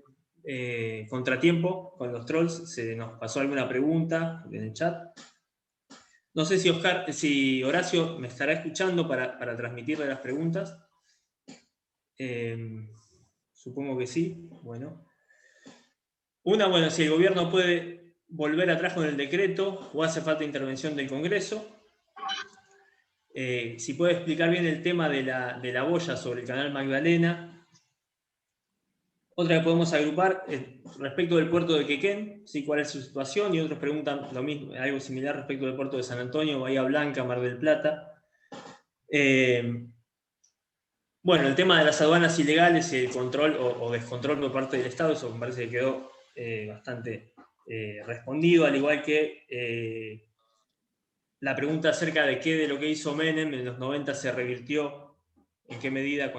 contratiempo con los trolls se nos pasó alguna pregunta en el chat. No sé si Horacio me estará escuchando para transmitirle las preguntas. Supongo que sí. Si el gobierno puede volver atrás con el decreto o hace falta intervención del Congreso. Si puede explicar bien el tema de la boya sobre el canal Magdalena. Otra que podemos agrupar respecto del puerto de Quequén, ¿sí? ¿Cuál es su situación? Y otros preguntan lo mismo, algo similar respecto del puerto de San Antonio, Bahía Blanca, Mar del Plata. El tema de las aduanas ilegales y el control o descontrol por parte del Estado, eso me parece que quedó bastante respondido, al igual que la pregunta acerca de qué de lo que hizo Menem en los 90 se revirtió, en qué medida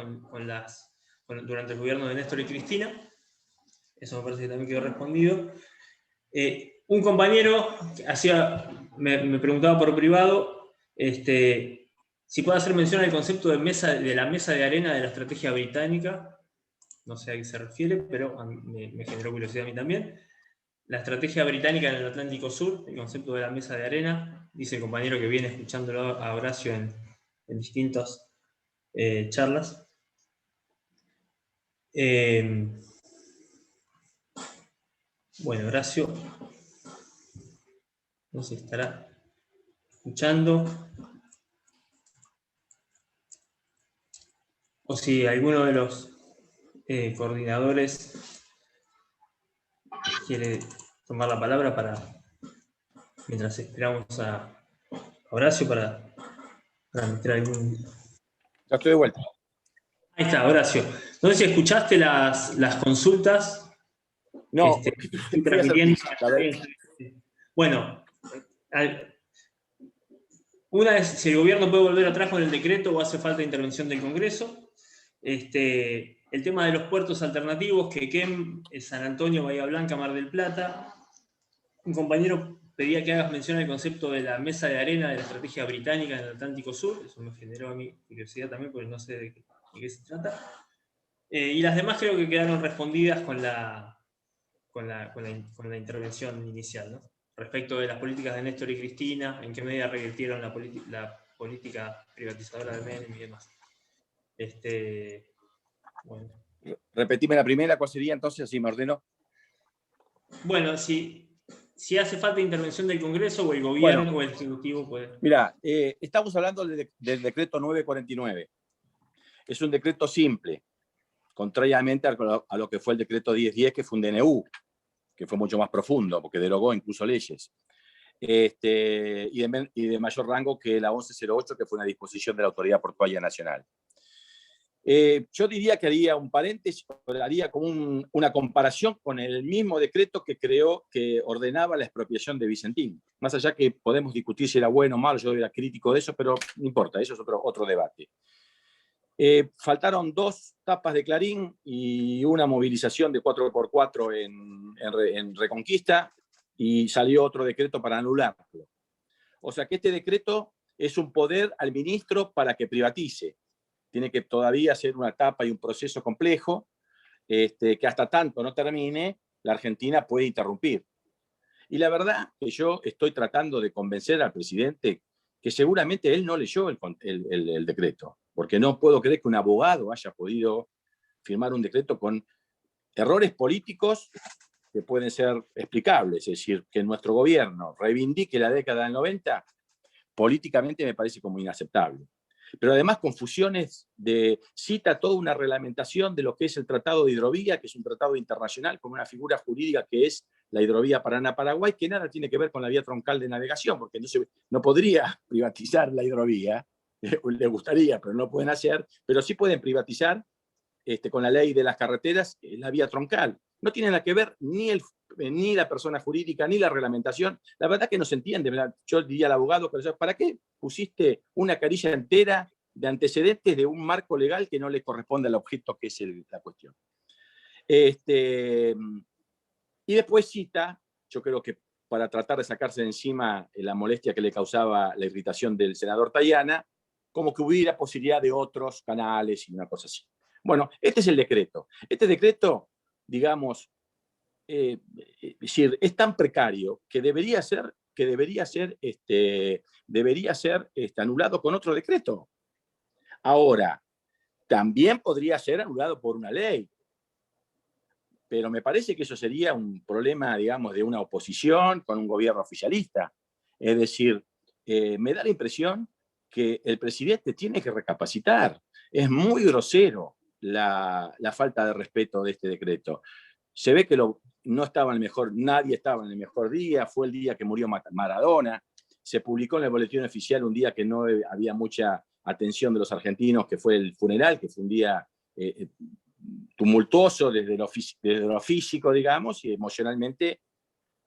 durante el gobierno de Néstor y Cristina. Eso me parece que también quedó respondido. Un compañero me preguntaba por privado si puede hacer mención al concepto de la mesa de arena de la estrategia británica. No sé a qué se refiere, pero me generó curiosidad a mí también. la estrategia británica en el Atlántico Sur, el concepto de la mesa de arena. Dice el compañero que viene escuchándolo a Horacio en distintas charlas. Bueno, Horacio, no sé si estará escuchando. O si alguno de los coordinadores quiere tomar la palabra mientras esperamos a Horacio para meter algún... Ya estoy de vuelta. Ahí está, Horacio. No sé si escuchaste las consultas. No, Estoy fui a hacer transmitiendo. pis. A ver. Bueno, una es si el gobierno puede volver atrás con el decreto o hace falta intervención del Congreso. El tema de los puertos alternativos, Quequén, San Antonio, Bahía Blanca, Mar del Plata. Un compañero pedía que hagas mención al concepto de la mesa de arena de la estrategia británica en el Atlántico Sur. Eso me generó a mí curiosidad también, porque no sé de qué se trata. Y las demás creo que quedaron respondidas con la intervención inicial, ¿no? Respecto de las políticas de Néstor y Cristina, en qué medida revirtieron la política privatizadora de Menem y demás. Bueno. Repetime la primera, ¿cuál sería entonces? Así me ordeno. Bueno, si hace falta intervención del Congreso o el gobierno o el Ejecutivo puede... Mira, estamos hablando del decreto 949. Es un decreto simple, contrariamente a lo que fue el decreto 1010, que fue un DNU, que fue mucho más profundo, porque derogó incluso leyes. Y de mayor rango que la 1108, que fue una disposición de la Autoridad Portuaria Nacional. Yo diría que haría un paréntesis, haría como una comparación con el mismo decreto que ordenaba la expropiación de Vicentín. Más allá que podemos discutir si era bueno o malo, yo era crítico de eso, pero no importa, eso es otro debate. Faltaron 2 tapas de Clarín y una movilización de 4x4 en Reconquista, y salió otro decreto para anularlo. O sea que este decreto es un poder al ministro para que privatice. Tiene que todavía hacer una etapa y un proceso complejo, que hasta tanto no termine, la Argentina puede interrumpir. Y la verdad que yo estoy tratando de convencer al presidente que seguramente él no leyó el decreto, porque no puedo creer que un abogado haya podido firmar un decreto con errores políticos que pueden ser explicables. Es decir, que nuestro gobierno reivindique la década del 90, políticamente me parece como inaceptable. Pero además confusiones cita toda una reglamentación de lo que es el Tratado de Hidrovía, que es un tratado internacional con una figura jurídica que es la hidrovía Paraná-Paraguay, que nada tiene que ver con la vía troncal de navegación, porque no podría privatizar la hidrovía, le gustaría, pero no pueden hacer, pero sí pueden privatizar con la ley de las carreteras la vía troncal. No tiene nada que ver ni la persona jurídica, ni la reglamentación. La verdad que no se entiende. Yo diría al abogado, ¿para qué pusiste una carilla entera de antecedentes de un marco legal que no le corresponde al objeto que es la cuestión? Y después cita, yo creo que para tratar de sacarse de encima la molestia que le causaba la irritación del senador Tayana, como que hubiera posibilidad de otros canales y una cosa así. Bueno, este es el decreto. Este decreto, digamos, es decir, es tan precario que debería ser anulado con otro decreto. Ahora, también podría ser anulado por una ley, pero me parece que eso sería un problema, digamos, de una oposición con un gobierno oficialista. Es decir, me da la impresión que el presidente tiene que recapacitar. Es muy grosero la falta de respeto de este decreto. Se ve que no estaba en el mejor, nadie estaba en el mejor día, fue el día que murió Maradona, se publicó en el boletín oficial un día que no había mucha atención de los argentinos, que fue el funeral, que fue un día tumultuoso desde lo físico, digamos, y emocionalmente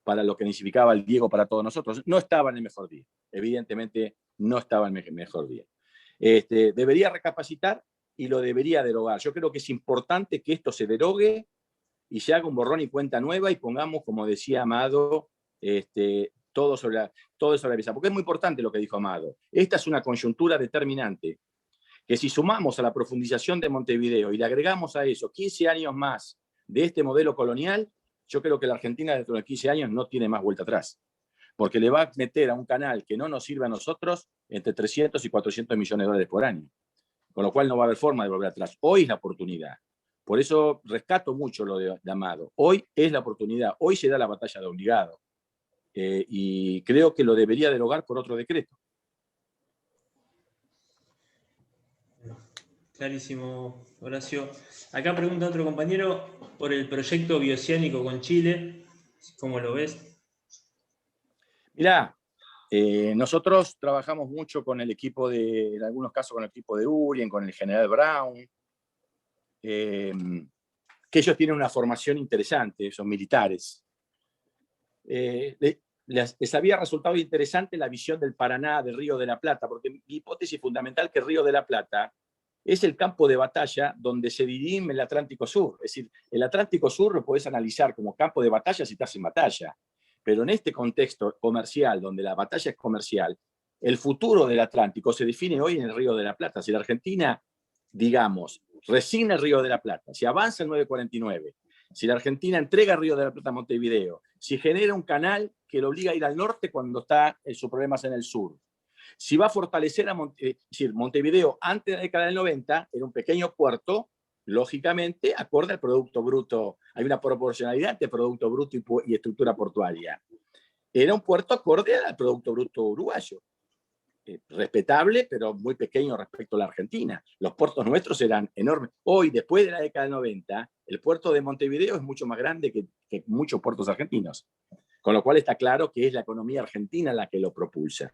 para lo que significaba el Diego para todos nosotros. No estaba en el mejor día, evidentemente no estaba en el mejor día. Debería recapacitar y lo debería derogar. Yo creo que es importante que esto se derogue y se haga un borrón y cuenta nueva y pongamos, como decía Amado, todo sobre la mesa. Porque es muy importante lo que dijo Amado. Esta es una coyuntura determinante, que si sumamos a la profundización de Montevideo y le agregamos a eso 15 años más de este modelo colonial, yo creo que la Argentina dentro de 15 años no tiene más vuelta atrás, porque le va a meter a un canal que no nos sirve a nosotros entre 300 y 400 millones de dólares por año, con lo cual no va a haber forma de volver atrás. Hoy es la oportunidad. Por eso rescato mucho lo de Amado. Hoy es la oportunidad, hoy se da la batalla de obligado. Y creo que lo debería derogar por otro decreto. Clarísimo, Horacio. Acá pregunta otro compañero por el proyecto bioceánico con Chile. ¿Cómo lo ves? Mirá, nosotros trabajamos mucho con el equipo en algunos casos con el equipo de Urien, con el general Brown, que ellos tienen una formación interesante, son militares. Les había resultado interesante la visión del Paraná, del Río de la Plata, porque mi hipótesis fundamental es que el Río de la Plata es el campo de batalla donde se dirime el Atlántico Sur. Es decir, el Atlántico Sur lo podés analizar como campo de batalla si estás en batalla. Pero en este contexto comercial, donde la batalla es comercial, el futuro del Atlántico se define hoy en el Río de la Plata. Si la Argentina, digamos, resigna el Río de la Plata, si avanza el 949, si la Argentina entrega el Río de la Plata a Montevideo, si genera un canal que lo obliga a ir al norte cuando está sus problemas en el sur, si va a fortalecer a Montevideo antes de la década del 90, era un pequeño puerto, lógicamente, acorde al Producto Bruto. Hay una proporcionalidad entre Producto Bruto y estructura portuaria. Era un puerto acorde al Producto Bruto uruguayo. Respetable, pero muy pequeño respecto a la Argentina. Los puertos nuestros eran enormes. Hoy, después de la década del 90, el puerto de Montevideo es mucho más grande que muchos puertos argentinos. Con lo cual está claro que es la economía argentina la que lo propulsa.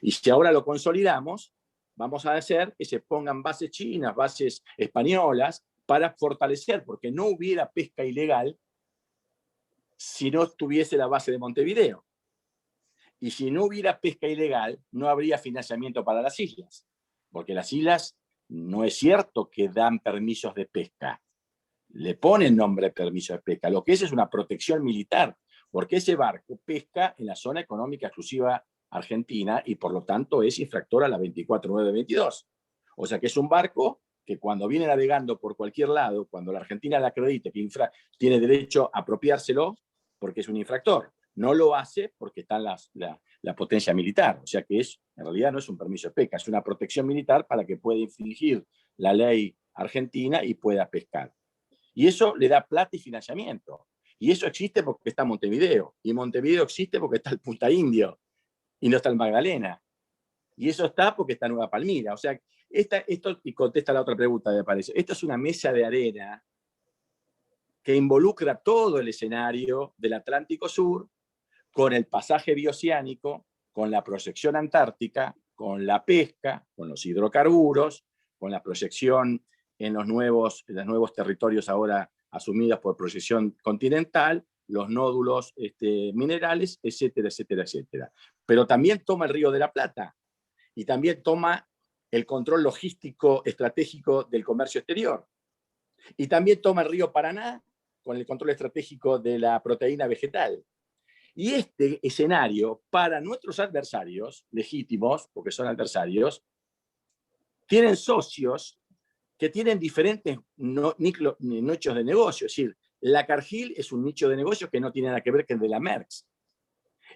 Y si ahora lo consolidamos, vamos a hacer que se pongan bases chinas, bases españolas, para fortalecer, porque no hubiera pesca ilegal si no tuviese la base de Montevideo. Y si no hubiera pesca ilegal, no habría financiamiento para las islas, porque las islas no es cierto que dan permisos de pesca, le ponen nombre de permiso de pesca. Lo que es una protección militar, porque ese barco pesca en la zona económica exclusiva argentina y por lo tanto es infractor a la 24922. O sea que es un barco que cuando viene navegando por cualquier lado, cuando la Argentina le acredite que tiene derecho a apropiárselo porque es un infractor. No lo hace porque está en la potencia militar. O sea que en realidad no es un permiso de pesca, es una protección militar para que pueda infringir la ley argentina y pueda pescar. Y eso le da plata y financiamiento. Y eso existe porque está Montevideo. Y Montevideo existe porque está el Punta Indio y no está el Magdalena. Y eso está porque está Nueva Palmira. O sea, esto, y contesta la otra pregunta, me parece. Esto es una mesa de arena que involucra todo el escenario del Atlántico Sur, con el pasaje bioceánico, con la proyección antártica, con la pesca, con los hidrocarburos, con la proyección en los nuevos territorios ahora asumidos por proyección continental, los nódulos minerales, etcétera, etcétera, etcétera. Pero también toma el Río de la Plata y también toma el control logístico estratégico del comercio exterior. Y también toma el río Paraná con el control estratégico de la proteína vegetal. Y este escenario, para nuestros adversarios legítimos, porque son adversarios, tienen socios que tienen diferentes nichos de negocio. Es decir, la Cargill es un nicho de negocio que no tiene nada que ver con el de la Merckx.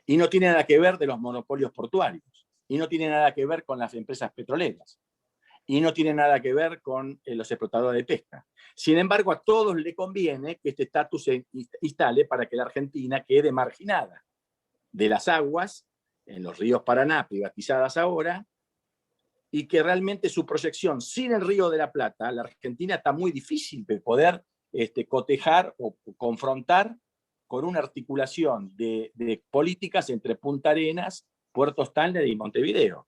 Y no tiene nada que ver de los monopolios portuarios. Y no tiene nada que ver con las empresas petroleras. Y no tiene nada que ver con los explotadores de pesca. Sin embargo, a todos les conviene que este estatus se instale para que la Argentina quede marginada de las aguas en los ríos Paraná, privatizadas ahora, y que realmente su proyección sin el Río de la Plata, la Argentina está muy difícil de poder cotejar o confrontar con una articulación de políticas entre Punta Arenas, Puerto Stanley y Montevideo.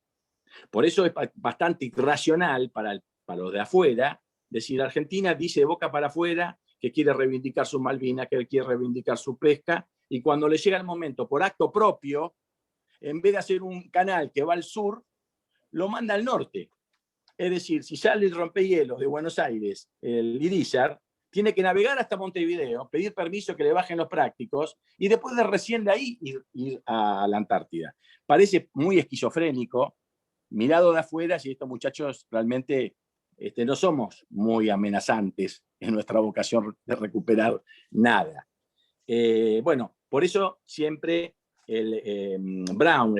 Por eso es bastante irracional para los de afuera decir Argentina dice de boca para afuera que quiere reivindicar su Malvinas, que quiere reivindicar su pesca, y cuando le llega el momento por acto propio, en vez de hacer un canal que va al sur, lo manda al norte. Es decir, si sale el rompehielos de Buenos Aires, el Irizar, tiene que navegar hasta Montevideo, pedir permiso que le bajen los prácticos y después de recién de ahí ir a la Antártida. Parece muy esquizofrénico, mirado de afuera, si estos muchachos realmente no somos muy amenazantes en nuestra vocación de recuperar nada. Bueno, por eso siempre el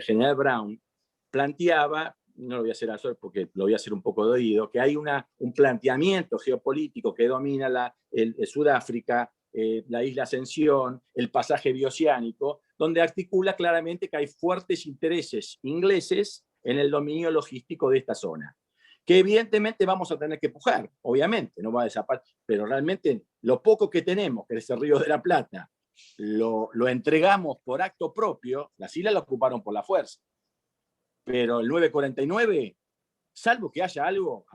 general Brown, planteaba, no lo voy a hacer a Sol porque lo voy a hacer un poco de oído, que hay un planteamiento geopolítico que domina Sudáfrica, la isla Ascensión, el pasaje bioceánico, donde articula claramente que hay fuertes intereses ingleses en el dominio logístico de esta zona, que evidentemente vamos a tener que pujar, obviamente, no va a desaparecer, pero realmente lo poco que tenemos, que es el Río de la Plata, lo entregamos por acto propio. Las islas lo ocuparon por la fuerza, pero el 949, salvo que haya algo,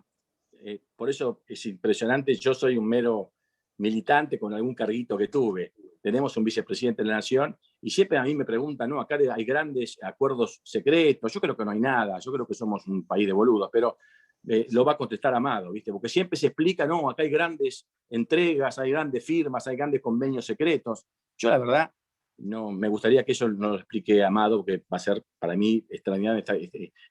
por eso es impresionante, yo soy un mero militante con algún carguito que tuve, tenemos un vicepresidente de la Nación, y siempre a mí me preguntan, no, acá hay grandes acuerdos secretos, yo creo que no hay nada, yo creo que somos un país de boludos, pero lo va a contestar Amado, ¿viste? Porque siempre se explica, no, acá hay grandes entregas, hay grandes firmas, hay grandes convenios secretos. Yo la verdad, no, me gustaría que eso no lo explique Amado, porque va a ser para mí extraordinaria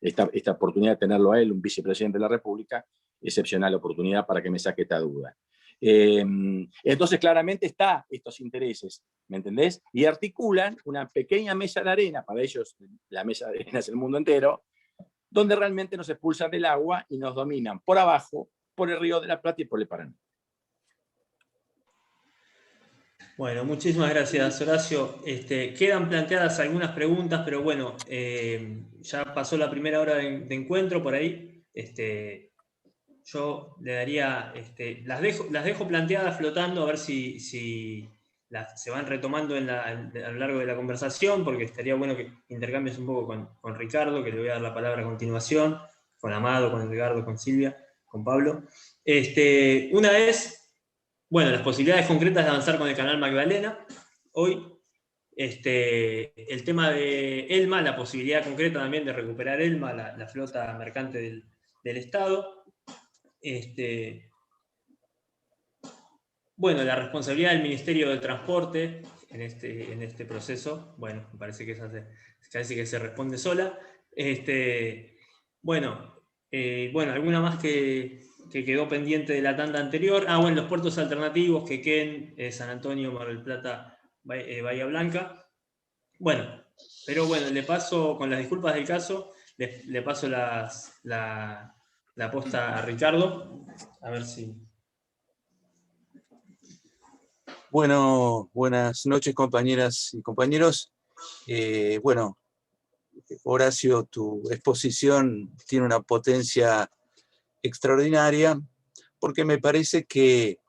esta oportunidad de tenerlo a él, un vicepresidente de la República, excepcional oportunidad para que me saque esta duda. Entonces claramente está estos intereses, ¿me entendés? Y articulan una pequeña mesa de arena, para ellos la mesa de arena es el mundo entero, donde realmente nos expulsan del agua y nos dominan por abajo, por el Río de la Plata y por el Paraná. Bueno, muchísimas gracias, Horacio. Quedan planteadas algunas preguntas, pero bueno, ya pasó la primera hora de encuentro por ahí. Yo le daría, las dejo planteadas flotando, a ver si se van retomando a lo largo de la conversación, porque estaría bueno que intercambies un poco con Ricardo, que le voy a dar la palabra a continuación, con Amado, con Edgardo, con Silvia, con Pablo. Una es, bueno, las posibilidades concretas de avanzar con el canal Magdalena. Hoy, el tema de Elma, la posibilidad concreta también de recuperar Elma, la flota mercante del Estado. Bueno, la responsabilidad del Ministerio del Transporte en este proceso, bueno, me parece que casi que se responde sola. Bueno, alguna más que quedó pendiente de la tanda anterior. Bueno, los puertos alternativos, Quequén, San Antonio, Mar del Plata, Bahía Blanca. Bueno, pero bueno, le paso, con las disculpas del caso, le paso la posta a Ricardo, a ver si... Bueno, buenas noches, compañeras y compañeros. Bueno, Horacio, tu exposición tiene una potencia extraordinaria porque me parece que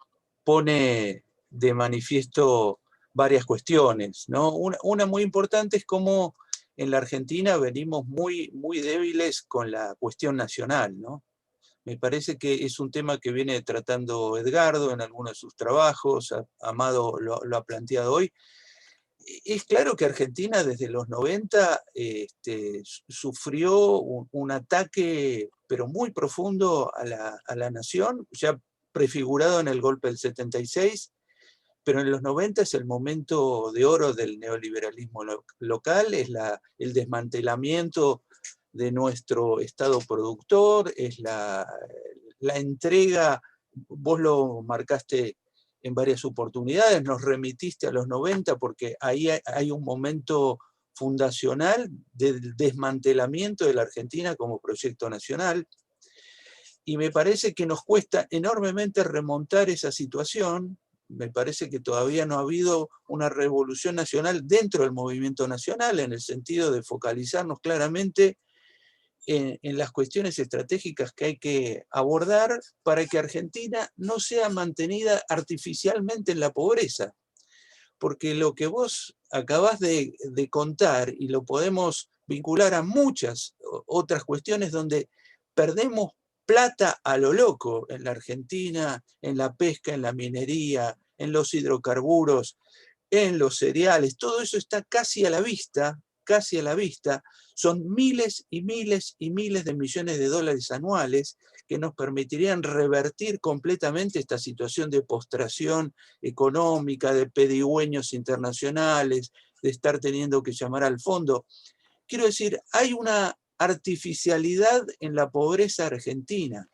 pone de manifiesto varias cuestiones, ¿no? Una muy importante es cómo en la Argentina venimos muy, muy débiles con la cuestión nacional, ¿no? Me parece que es un tema que viene tratando Edgardo en algunos de sus trabajos, Amado lo ha planteado hoy. Es claro que Argentina desde los 90 sufrió un ataque, pero muy profundo a la nación, ya prefigurado en el golpe del 76, pero en los 90 es el momento de oro del neoliberalismo local, es el desmantelamiento de nuestro Estado productor, es la entrega, vos lo marcaste en varias oportunidades, nos remitiste a los 90 porque ahí hay un momento fundacional del desmantelamiento de la Argentina como proyecto nacional, y me parece que nos cuesta enormemente remontar esa situación. Me parece que todavía no ha habido una revolución nacional dentro del movimiento nacional, en el sentido de focalizarnos claramente en las cuestiones estratégicas que hay que abordar para que Argentina no sea mantenida artificialmente en la pobreza. Porque lo que vos acabás de contar, y lo podemos vincular a muchas otras cuestiones donde perdemos plata a lo loco en la Argentina, en la pesca, en la minería, en los hidrocarburos, en los cereales, todo eso está casi a la vista, son miles y miles y miles de millones de dólares anuales que nos permitirían revertir completamente esta situación de postración económica, de pedigüeños internacionales, de estar teniendo que llamar al fondo. Quiero decir, hay una artificialidad en la pobreza argentina.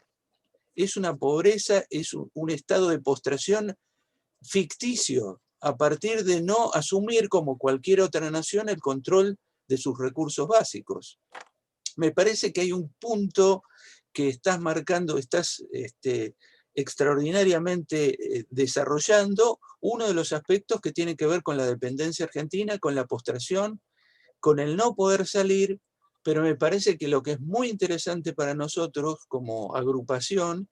Es una pobreza, es un estado de postración ficticio, a partir de no asumir, como cualquier otra nación, el control de sus recursos básicos. Me parece que hay un punto que estás marcando, estás extraordinariamente desarrollando, uno de los aspectos que tiene que ver con la dependencia argentina, con la postración, con el no poder salir, pero me parece que lo que es muy interesante para nosotros como agrupación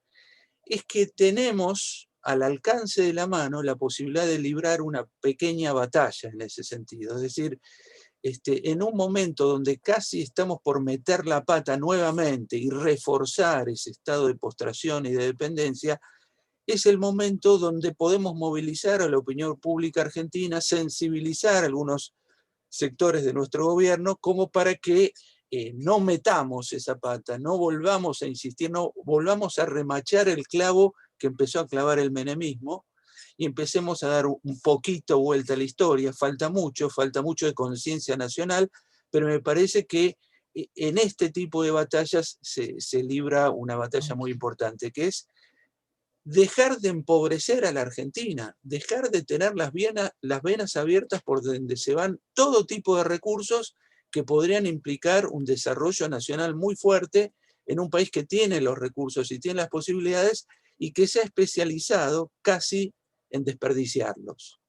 es que tenemos al alcance de la mano la posibilidad de librar una pequeña batalla en ese sentido. Es decir, en un momento donde casi estamos por meter la pata nuevamente y reforzar ese estado de postración y de dependencia, es el momento donde podemos movilizar a la opinión pública argentina, sensibilizar a algunos sectores de nuestro gobierno, como para que no metamos esa pata, no volvamos a insistir, no volvamos a remachar el clavo que empezó a clavar el menemismo, y empecemos a dar un poquito vuelta a la historia. Falta mucho de conciencia nacional, pero me parece que en este tipo de batallas se libra una batalla muy importante, que es dejar de empobrecer a la Argentina, dejar de tener las venas abiertas por donde se van todo tipo de recursos que podrían implicar un desarrollo nacional muy fuerte en un país que tiene los recursos y tiene las posibilidades y que se ha especializado casi en desperdiciarlos,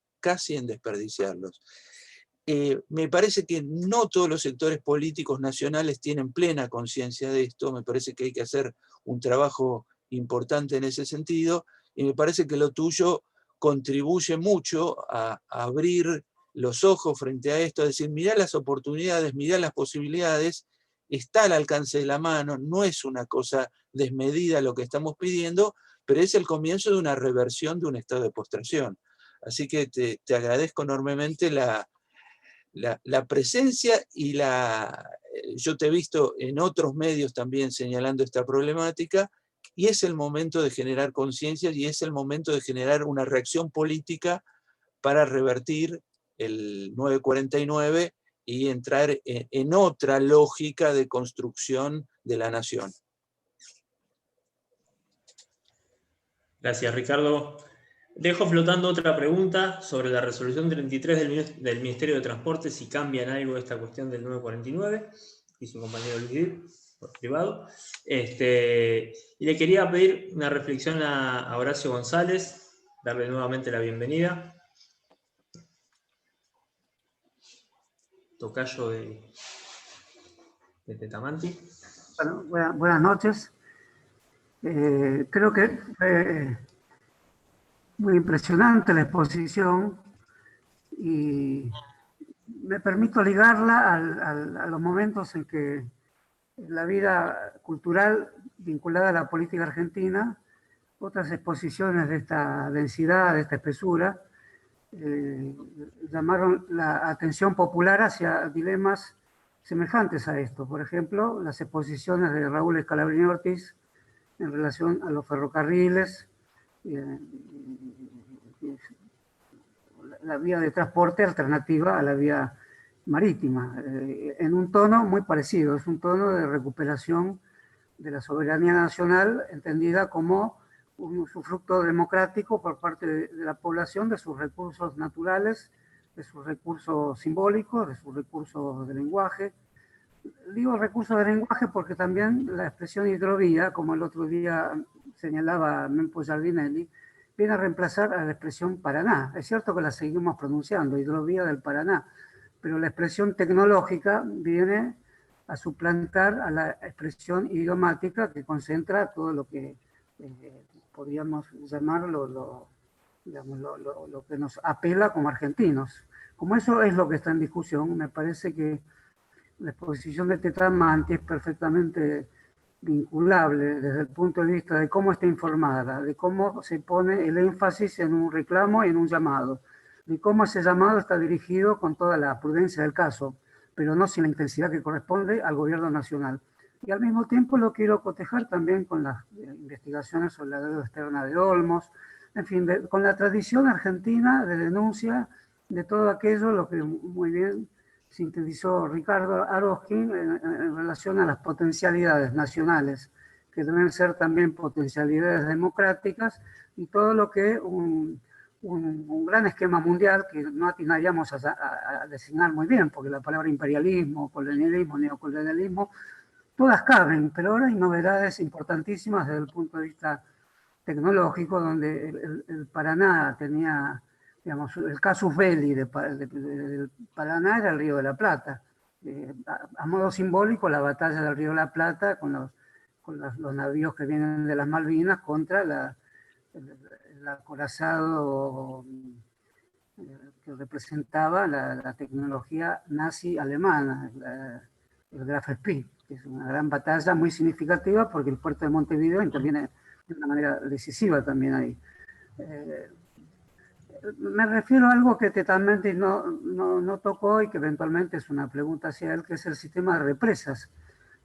me parece que no todos los sectores políticos nacionales tienen plena conciencia de esto, me parece que hay que hacer un trabajo importante en ese sentido, y me parece que lo tuyo contribuye mucho a abrir los ojos frente a esto, a decir, mirá las oportunidades, mirá las posibilidades, está al alcance de la mano, no es una cosa desmedida lo que estamos pidiendo, pero es el comienzo de una reversión de un estado de postración. Así que te agradezco enormemente la presencia y yo te he visto en otros medios también señalando esta problemática, y es el momento de generar conciencia y es el momento de generar una reacción política para revertir el 949 y entrar en otra lógica de construcción de la nación. Gracias, Ricardo. Dejo flotando otra pregunta sobre la resolución 33 del Ministerio de Transporte, si cambia en algo esta cuestión del 949, hizo un compañero Luis Dir, por privado. Y le quería pedir una reflexión a Horacio González, darle nuevamente la bienvenida. Tocayo de Tetamanti. Bueno, buenas noches. Creo que fue muy impresionante la exposición y me permito ligarla a los momentos en que la vida cultural vinculada a la política argentina, otras exposiciones de esta densidad, de esta espesura, llamaron la atención popular hacia dilemas semejantes a esto. Por ejemplo, las exposiciones de Raúl Scalabrini Ortiz en relación a los ferrocarriles, la vía de transporte alternativa a la vía marítima, en un tono muy parecido, es un tono de recuperación de la soberanía nacional, entendida como un usufructo democrático por parte de la población de sus recursos naturales, de sus recursos simbólicos, de sus recursos de lenguaje. Digo recursos de lenguaje porque también la expresión hidrovía, como el otro día señalaba Mempo Giardinelli, viene a reemplazar a la expresión Paraná. Es cierto que la seguimos pronunciando, hidrovía del Paraná, pero la expresión tecnológica viene a suplantar a la expresión idiomática que concentra todo lo que podríamos llamar lo que nos apela como argentinos. Como eso es lo que está en discusión, me parece que la exposición de Tetamanti es perfectamente vinculable desde el punto de vista de cómo está informada, de cómo se pone el énfasis en un reclamo y en un llamado, de cómo ese llamado está dirigido con toda la prudencia del caso, pero no sin la intensidad que corresponde al gobierno nacional. Y al mismo tiempo lo quiero cotejar también con las investigaciones sobre la deuda externa de Olmos, en fin, con la tradición argentina de denuncia de todo aquello, lo que muy bien sintetizó Ricardo Aroskin en relación a las potencialidades nacionales, que deben ser también potencialidades democráticas, y todo lo que un un gran esquema mundial que no atinaríamos a designar muy bien, porque la palabra imperialismo, colonialismo, neocolonialismo, todas caben, pero ahora hay novedades importantísimas desde el punto de vista tecnológico, donde el Paraná tenía, digamos, el casus belli del Paraná era el Río de la Plata. A modo simbólico, la batalla del Río de la Plata con los navíos que vienen de las Malvinas contra el acorazado que representaba la tecnología nazi alemana, el Graf Spee, que es una gran batalla muy significativa porque el puerto de Montevideo interviene de una manera decisiva también ahí. Me refiero a algo que totalmente no tocó y que eventualmente es una pregunta hacia él, que es el sistema de represas.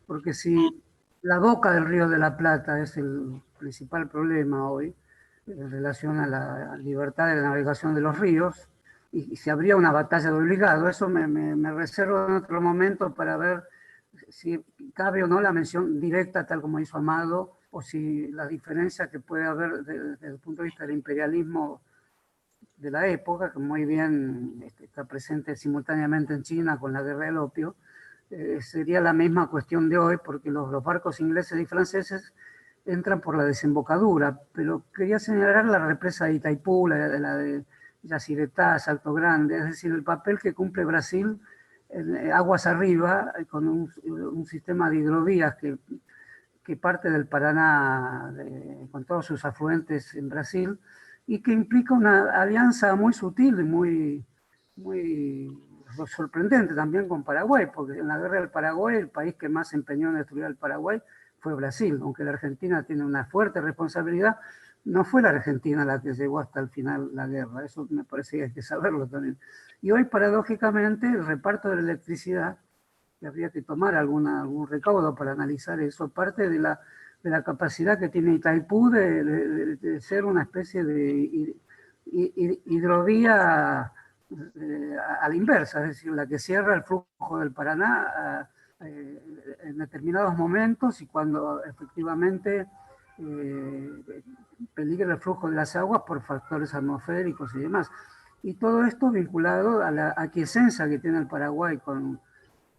Porque si la boca del Río de la Plata es el principal problema hoy en relación a la libertad de la navegación de los ríos, y si habría una batalla de obligado, eso me reservo en otro momento para ver si cabe o no la mención directa, tal como hizo Amado, o si la diferencia que puede haber desde el punto de vista del imperialismo de la época, que muy bien está presente simultáneamente en China con la guerra del opio, sería la misma cuestión de hoy, porque los barcos ingleses y franceses entran por la desembocadura, pero quería señalar la represa de Itaipú, la de Yacyretá, Salto Grande, es decir, el papel que cumple Brasil en aguas arriba, con un sistema de hidrovías que parte del Paraná, con todos sus afluentes en Brasil, y que implica una alianza muy sutil y muy sorprendente también con Paraguay, porque en la guerra del Paraguay el país que más se empeñó en destruir al Paraguay fue Brasil, aunque la Argentina tiene una fuerte responsabilidad. No fue la Argentina la que llegó hasta el final la guerra, eso me parece que hay que saberlo también. Y hoy, paradójicamente, el reparto de la electricidad, que habría que tomar algún recaudo para analizar eso, parte de la capacidad que tiene Itaipú de ser una especie de hidrovía a la inversa, es decir, la que cierra el flujo del Paraná en determinados momentos y cuando efectivamente peligra el flujo de las aguas por factores atmosféricos y demás. Y todo esto vinculado a la aquiescencia que tiene el Paraguay con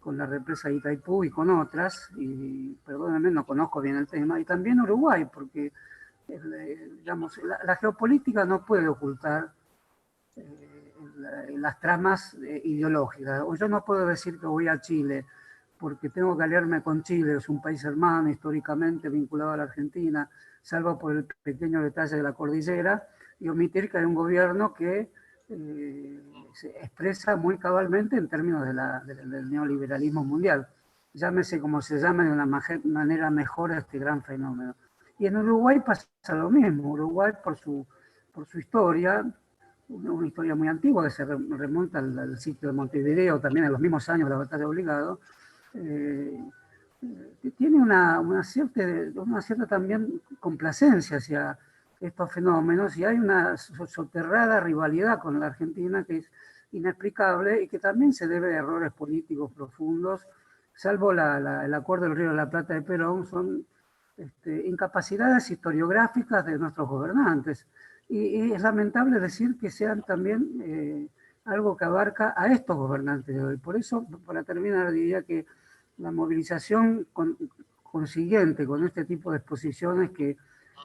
la represa de Itaipú y con otras, y perdónenme, no conozco bien el tema, y también Uruguay, porque digamos, la geopolítica no puede ocultar las tramas ideológicas. O yo no puedo decir que voy a Chile porque tengo que aliarme con Chile, es un país hermano históricamente vinculado a la Argentina, salvo por el pequeño detalle de la cordillera, y omitir que hay un gobierno que se expresa muy cabalmente en términos del neoliberalismo mundial. Llámese como se llame de una manera mejor a este gran fenómeno. Y en Uruguay pasa lo mismo. Uruguay, por su historia, una historia muy antigua que se remonta al sitio de Montevideo, también en los mismos años de la batalla de Obligado, tiene una cierta también complacencia hacia estos fenómenos, y hay una soterrada rivalidad con la Argentina que es inexplicable y que también se debe a errores políticos profundos, salvo el acuerdo del Río de la Plata de Perón, son incapacidades historiográficas de nuestros gobernantes. Y es lamentable decir que sean también algo que abarca a estos gobernantes de hoy. Por eso, para terminar, diría que la movilización consiguiente con este tipo de exposiciones que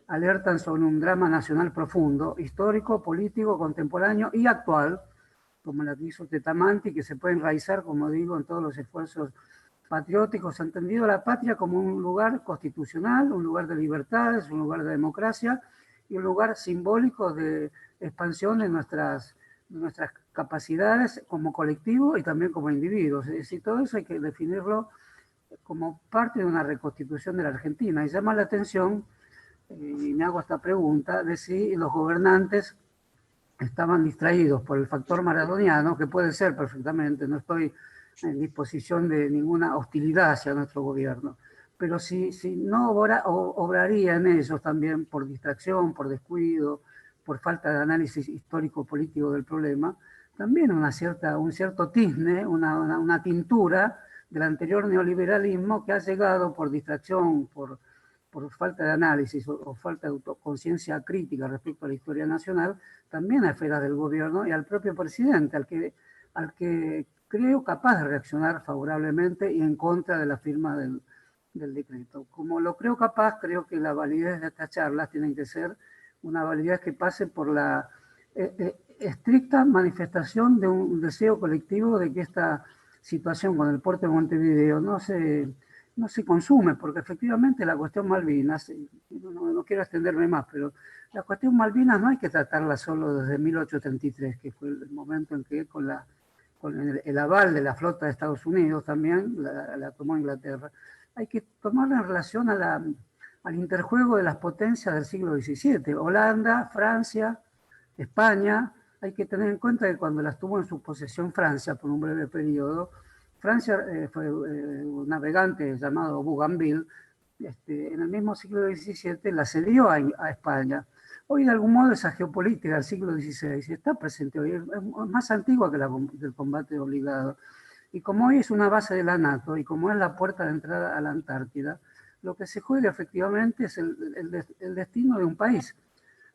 alertan sobre un drama nacional profundo, histórico, político, contemporáneo y actual, como la que hizo Tetamanti, que se puede enraizar, como digo, en todos los esfuerzos patrióticos, entendido la patria como un lugar constitucional, un lugar de libertades, un lugar de democracia y un lugar simbólico de expansión de nuestras capacidades como colectivo y también como individuos. Es decir, todo eso hay que definirlo como parte de una reconstitución de la Argentina. Y llama la atención, y me hago esta pregunta, de si los gobernantes estaban distraídos por el factor maradoniano, que puede ser perfectamente, no estoy en disposición de ninguna hostilidad hacia nuestro gobierno, pero si no obraría en ellos también por distracción, por descuido, por falta de análisis histórico-político del problema, también un cierto tizne, una tintura del anterior neoliberalismo que ha llegado por distracción, por por falta de análisis o falta de autoconciencia crítica respecto a la historia nacional, también a esferas del gobierno y al propio presidente, al que creo capaz de reaccionar favorablemente y en contra de la firma del decreto. Como lo creo capaz, creo que la validez de estas charlas tiene que ser una validez que pase por la estricta manifestación de un deseo colectivo de que esta situación con el puerto de Montevideo no se consume, porque efectivamente la cuestión Malvinas, no quiero extenderme más, pero la cuestión Malvinas no hay que tratarla solo desde 1833, que fue el momento en que con el aval de la flota de Estados Unidos también la tomó Inglaterra. Hay que tomarla en relación al interjuego de las potencias del siglo XVII, Holanda, Francia, España. Hay que tener en cuenta que cuando las tuvo en su posesión Francia por un breve periodo, Francia fue un navegante llamado Bougainville, en el mismo siglo XVII la cedió a España. Hoy de algún modo esa geopolítica del siglo XVI está presente hoy, es más antigua que la del combate obligado. Y como hoy es una base de la NATO y como es la puerta de entrada a la Antártida, lo que se juega efectivamente es el destino de un país.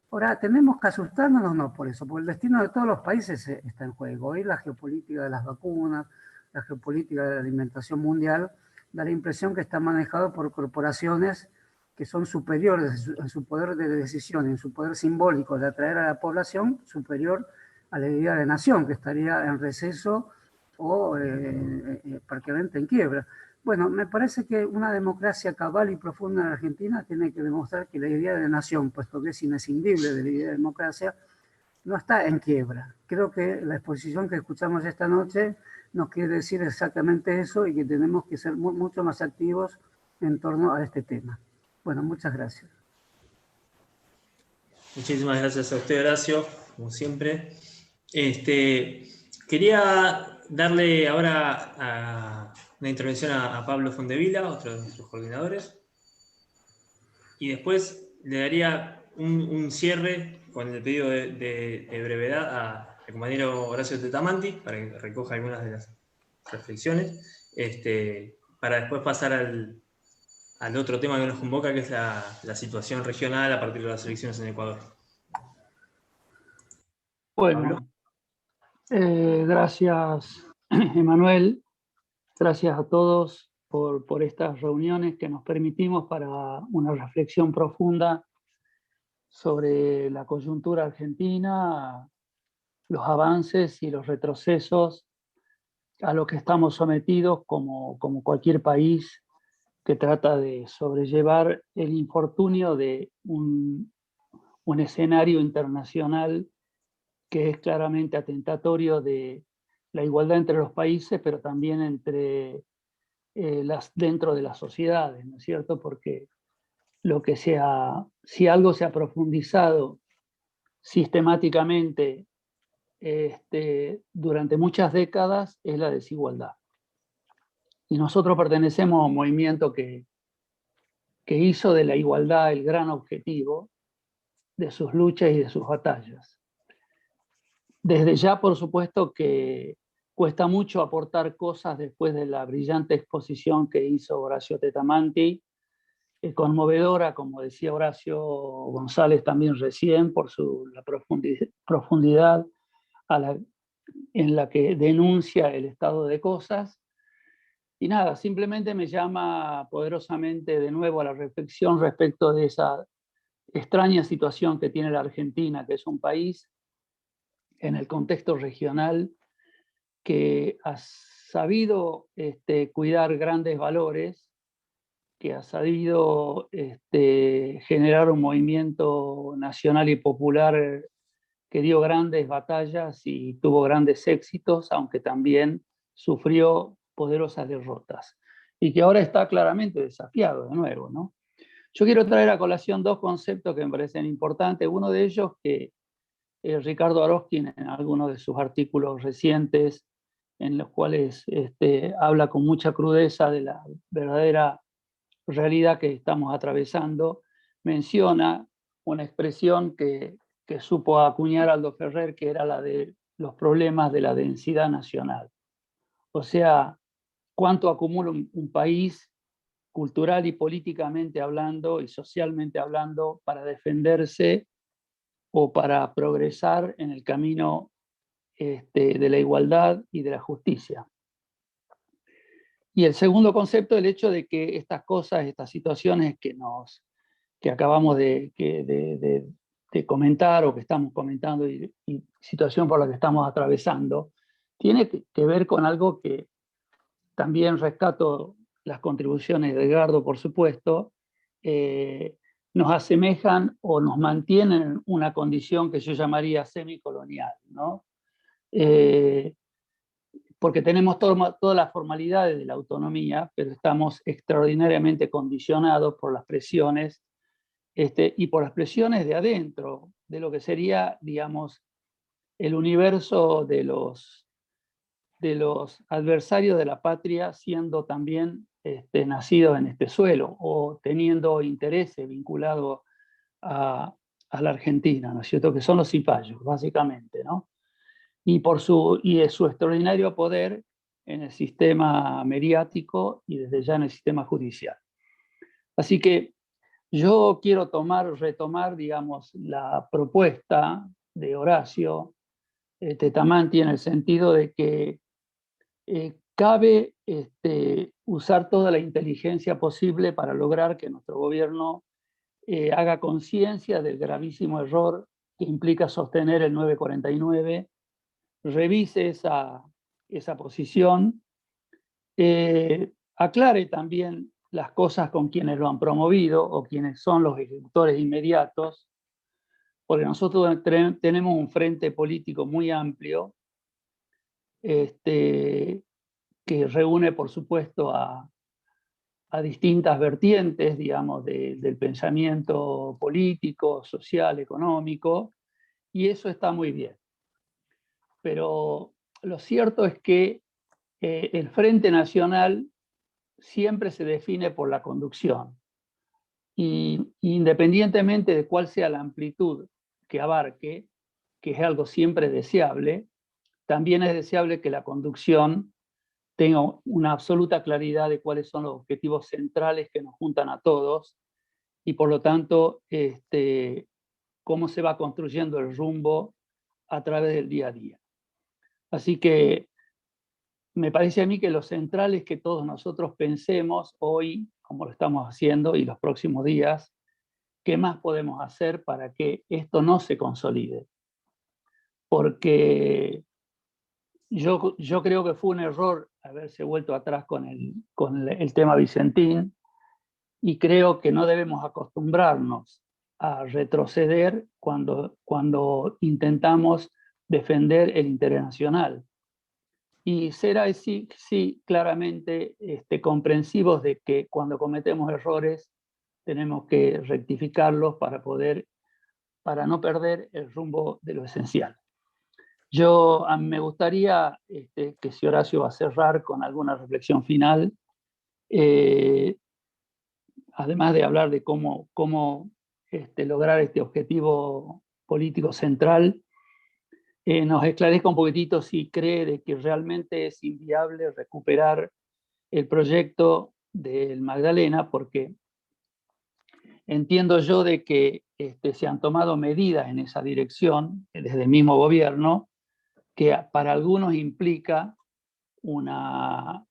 Ahora, ¿tenemos que asustarnos? No, por eso, porque el destino de todos los países está en juego. Hoy la geopolítica de las vacunas, la geopolítica de la alimentación mundial, da la impresión que está manejado por corporaciones que son superiores en su poder de decisión, en su poder simbólico de atraer a la población, superior a la idea de nación, que estaría en receso o prácticamente en quiebra. Bueno, me parece que una democracia cabal y profunda en Argentina tiene que demostrar que la idea de nación, puesto que es imprescindible de la idea de democracia, no está en quiebra. Creo que la exposición que escuchamos esta noche nos quiere decir exactamente eso y que tenemos que ser mucho más activos en torno a este tema. Bueno, muchas gracias. Muchísimas gracias a usted, Horacio, como siempre. Quería darle ahora una intervención a Pablo Fondevila, otro de nuestros coordinadores, y después le daría un cierre con el pedido de brevedad al compañero Horacio Tetamanti para que recoja algunas de las reflexiones, para después pasar al otro tema que nos convoca, que es la situación regional a partir de las elecciones en Ecuador. Bueno, gracias, Emanuel. Gracias a todos por estas reuniones que nos permitimos para una reflexión profunda sobre la coyuntura argentina, los avances y los retrocesos a los que estamos sometidos como cualquier país que trata de sobrellevar el infortunio de un escenario internacional que es claramente atentatorio de la igualdad entre los países, pero también dentro de las sociedades, ¿no es cierto? Porque si algo se ha profundizado sistemáticamente durante muchas décadas es la desigualdad. Y nosotros pertenecemos a un movimiento que hizo de la igualdad el gran objetivo de sus luchas y de sus batallas. Desde ya, por supuesto, que cuesta mucho aportar cosas después de la brillante exposición que hizo Horacio Tetamanti, conmovedora, como decía Horacio González también recién, por la profundidad en la que denuncia el estado de cosas. Y nada, simplemente me llama poderosamente de nuevo a la reflexión respecto de esa extraña situación que tiene la Argentina, que es un país en el contexto regional que ha sabido cuidar grandes valores, que ha sabido generar un movimiento nacional y popular que dio grandes batallas y tuvo grandes éxitos, aunque también sufrió poderosas derrotas, y que ahora está claramente desafiado de nuevo, ¿no? Yo quiero traer a colación dos conceptos que me parecen importantes. Uno de ellos que Ricardo Aroskin, en algunos de sus artículos recientes, en los cuales habla con mucha crudeza de la verdadera realidad que estamos atravesando, menciona una expresión que supo acuñar Aldo Ferrer, que era la de los problemas de la densidad nacional. O sea, cuánto acumula un país cultural y políticamente hablando y socialmente hablando para defenderse o para progresar en el camino de la igualdad y de la justicia. Y el segundo concepto, el hecho de que estas cosas, estas situaciones que acabamos de comentar o que estamos comentando y situación por la que estamos atravesando, tiene que ver con algo que también rescato las contribuciones de Edgardo, por supuesto, nos asemejan o nos mantienen en una condición que yo llamaría semicolonial, ¿no? Porque tenemos todas las formalidades de la autonomía, pero estamos extraordinariamente condicionados por las presiones y por las presiones de adentro, de lo que sería, digamos, el universo de los adversarios de la patria, siendo también nacidos en este suelo o teniendo intereses vinculados a la Argentina, ¿no es cierto? Que son los cipayos, básicamente, ¿no? Y de su extraordinario poder en el sistema mediático y desde ya en el sistema judicial. Así que yo quiero retomar, digamos, la propuesta de Horacio Tetamanti en el sentido de que cabe usar toda la inteligencia posible para lograr que nuestro gobierno haga conciencia del gravísimo error que implica sostener el 949, revise esa posición, aclare también las cosas con quienes lo han promovido o quienes son los ejecutores inmediatos, porque nosotros tenemos un frente político muy amplio que reúne, por supuesto, a distintas vertientes, digamos, del pensamiento político, social, económico, y eso está muy bien. Pero lo cierto es que el Frente Nacional siempre se define por la conducción. Y independientemente de cuál sea la amplitud que abarque, que es algo siempre deseable, también es deseable que la conducción tenga una absoluta claridad de cuáles son los objetivos centrales que nos juntan a todos y por lo tanto cómo se va construyendo el rumbo a través del día a día. Así que me parece a mí que lo central es que todos nosotros pensemos hoy, como lo estamos haciendo, y los próximos días, qué más podemos hacer para que esto no se consolide. Porque yo creo que fue un error haberse vuelto atrás con el tema Vicentín, y creo que no debemos acostumbrarnos a retroceder cuando intentamos defender el interés nacional. Y ser así, sí, claramente comprensivos de que cuando cometemos errores tenemos que rectificarlos para no perder el rumbo de lo esencial. Me gustaría que si Horacio va a cerrar con alguna reflexión final, además de hablar de cómo lograr este objetivo político central, nos esclarezca un poquitito si cree de que realmente es inviable recuperar el proyecto del Magdalena, porque entiendo yo de que se han tomado medidas en esa dirección desde el mismo gobierno, que para algunos implica una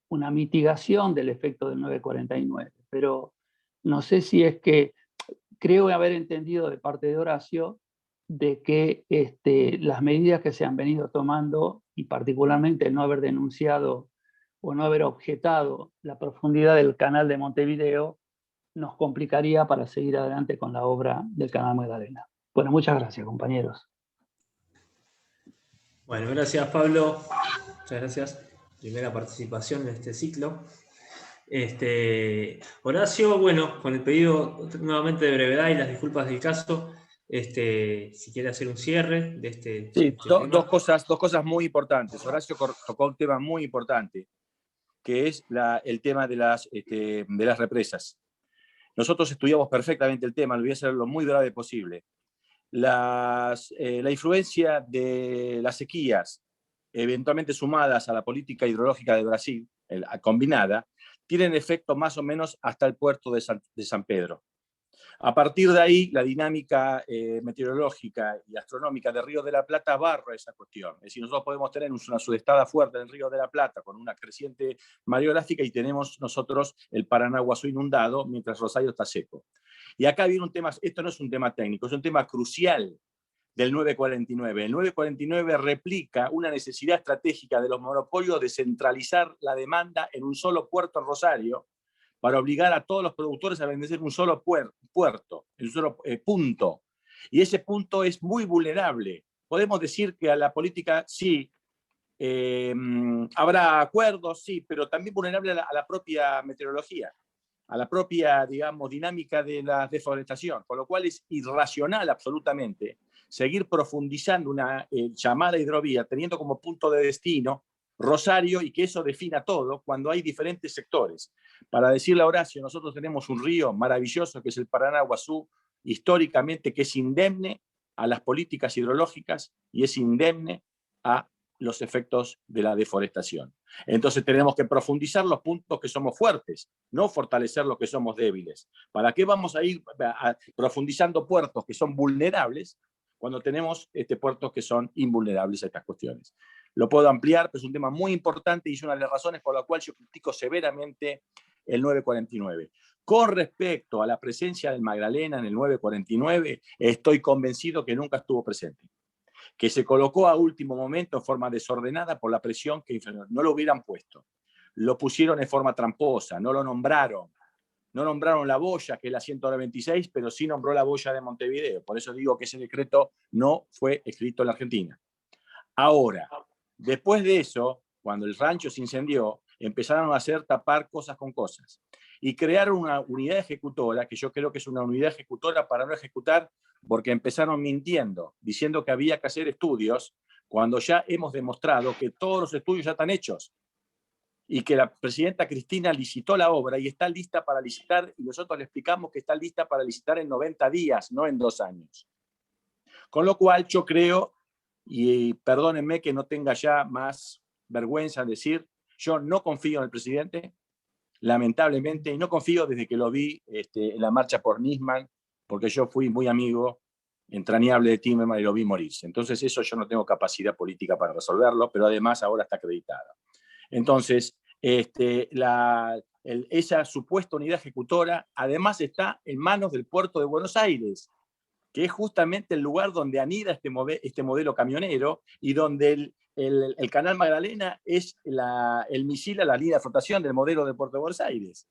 mitigación del efecto del 949. Pero no sé si es que creo haber entendido de parte de Horacio de que las medidas que se han venido tomando, y particularmente el no haber denunciado o no haber objetado la profundidad del canal de Montevideo, nos complicaría para seguir adelante con la obra del canal Magdalena. Bueno, muchas gracias, compañeros. Bueno, gracias, Pablo. Muchas gracias. Primera participación en este ciclo. Horacio, bueno, con el pedido nuevamente de brevedad y las disculpas del caso, si quiere hacer un cierre de este Sí, tema. dos cosas muy importantes. Horacio tocó un tema muy importante, que es el tema de las represas. Nosotros estudiamos perfectamente el tema, lo voy a hacer lo muy breve posible. La influencia de las sequías, eventualmente sumadas a la política hidrológica de Brasil, combinada, tienen efecto más o menos hasta el puerto de San Pedro. A partir de ahí, la dinámica meteorológica y astronómica de Río de la Plata barra esa cuestión. Es decir, nosotros podemos tener una sudestada fuerte en el Río de la Plata con una creciente mareográfica y tenemos nosotros el Paranaguazú inundado mientras Rosario está seco. Y acá viene un tema, esto no es un tema técnico, es un tema crucial del 949. El 949 replica una necesidad estratégica de los monopolios de centralizar la demanda en un solo puerto en Rosario, para obligar a todos los productores a vender un solo puerto, un solo punto. Y ese punto es muy vulnerable. Podemos decir que a la política sí, habrá acuerdos, sí, pero también vulnerable a la propia meteorología, a la propia, digamos, dinámica de la deforestación, con lo cual es irracional absolutamente seguir profundizando una llamada hidrovía, teniendo como punto de destino Rosario y que eso defina todo cuando hay diferentes sectores. Para decirle a Horacio, nosotros tenemos un río maravilloso que es el Paranaguazú, históricamente que es indemne a las políticas hidrológicas y es indemne a los efectos de la deforestación. Entonces tenemos que profundizar los puntos que somos fuertes, no fortalecer los que somos débiles. ¿Para qué vamos a ir profundizando puertos que son vulnerables cuando tenemos puertos que son invulnerables a estas cuestiones? Lo puedo ampliar, pero es un tema muy importante y es una de las razones por la cual yo critico severamente el 949. Con respecto a la presencia del Magdalena en el 949, estoy convencido que nunca estuvo presente, que se colocó a último momento en forma desordenada por la presión que no lo hubieran puesto. Lo pusieron en forma tramposa, no lo nombraron. No nombraron la boya, que es la 126, pero sí nombró la boya de Montevideo. Por eso digo que ese decreto no fue escrito en la Argentina. Ahora, después de eso, cuando el rancho se incendió, empezaron a hacer tapar cosas con cosas y crearon una unidad ejecutora, que yo creo que es una unidad ejecutora para no ejecutar, porque empezaron mintiendo, diciendo que había que hacer estudios, cuando ya hemos demostrado que todos los estudios ya están hechos y que la presidenta Cristina licitó la obra y está lista para licitar, y nosotros le explicamos que está lista para licitar en 90 días, no en 2 años. Con lo cual yo creo, y perdónenme que no tenga ya más vergüenza en decir, yo no confío en el presidente, lamentablemente, y no confío desde que lo vi en la marcha por Nisman, porque yo fui muy amigo entrañable de Timerman y lo vi morirse. Entonces eso yo no tengo capacidad política para resolverlo, pero además ahora está acreditado. Entonces, esa supuesta unidad ejecutora además está en manos del puerto de Buenos Aires, que es justamente el lugar donde anida este modelo camionero y donde el canal Magdalena es el misil a la línea de flotación del modelo de Puerto de Buenos Aires.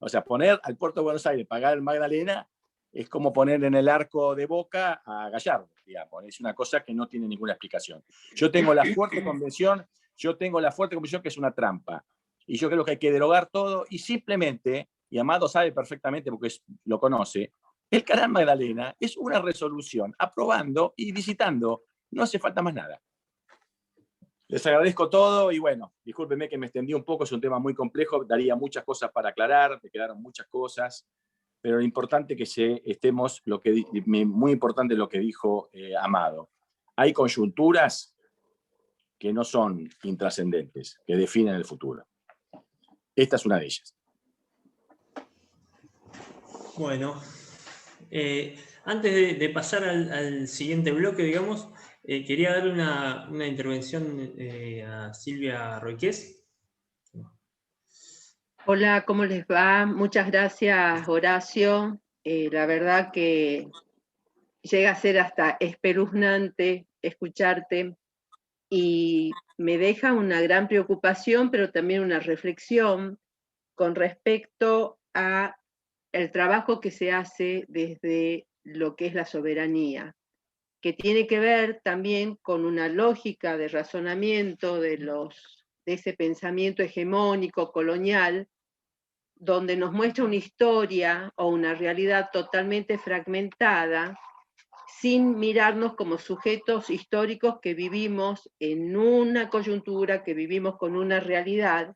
O sea, poner al Puerto de Buenos Aires, pagar el Magdalena, es como poner en el arco de Boca a Gallardo, digamos. Es una cosa que no tiene ninguna explicación. Yo tengo la fuerte convicción que es una trampa. Y yo creo que hay que derogar todo y simplemente, y Amado sabe perfectamente porque lo conoce, el canal Magdalena es una resolución aprobando y visitando. No hace falta más nada. Les agradezco todo y bueno, discúlpenme que me extendí un poco, es un tema muy complejo, daría muchas cosas para aclarar, me quedaron muchas cosas, pero lo importante es que estemos, muy importante lo que dijo Amado. Hay coyunturas que no son intrascendentes, que definen el futuro. Esta es una de ellas. Bueno, antes de pasar al siguiente bloque, digamos, quería dar una intervención a Silvia Roiqués. Hola, ¿cómo les va? Muchas gracias, Horacio. La verdad que llega a ser hasta espeluznante escucharte y me deja una gran preocupación, pero también una reflexión con respecto a el trabajo que se hace desde lo que es la soberanía, que tiene que ver también con una lógica de razonamiento de ese pensamiento hegemónico, colonial, donde nos muestra una historia o una realidad totalmente fragmentada, sin mirarnos como sujetos históricos que vivimos en una coyuntura, que vivimos con una realidad,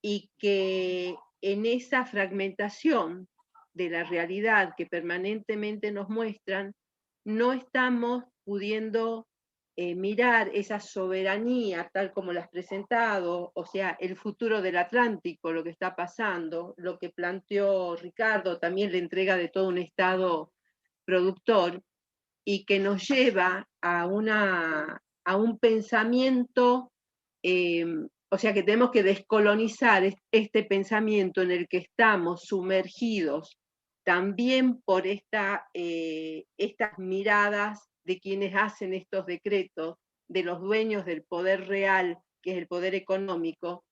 y que en esa fragmentación de la realidad que permanentemente nos muestran, no estamos pudiendo mirar esa soberanía tal como la has presentado, o sea, el futuro del Atlántico, lo que está pasando, lo que planteó Ricardo, también la entrega de todo un Estado productor, y que nos lleva a un pensamiento, o sea que tenemos que descolonizar este pensamiento en el que estamos sumergidos también por estas miradas de quienes hacen estos decretos, de los dueños del poder real, que es el poder económico,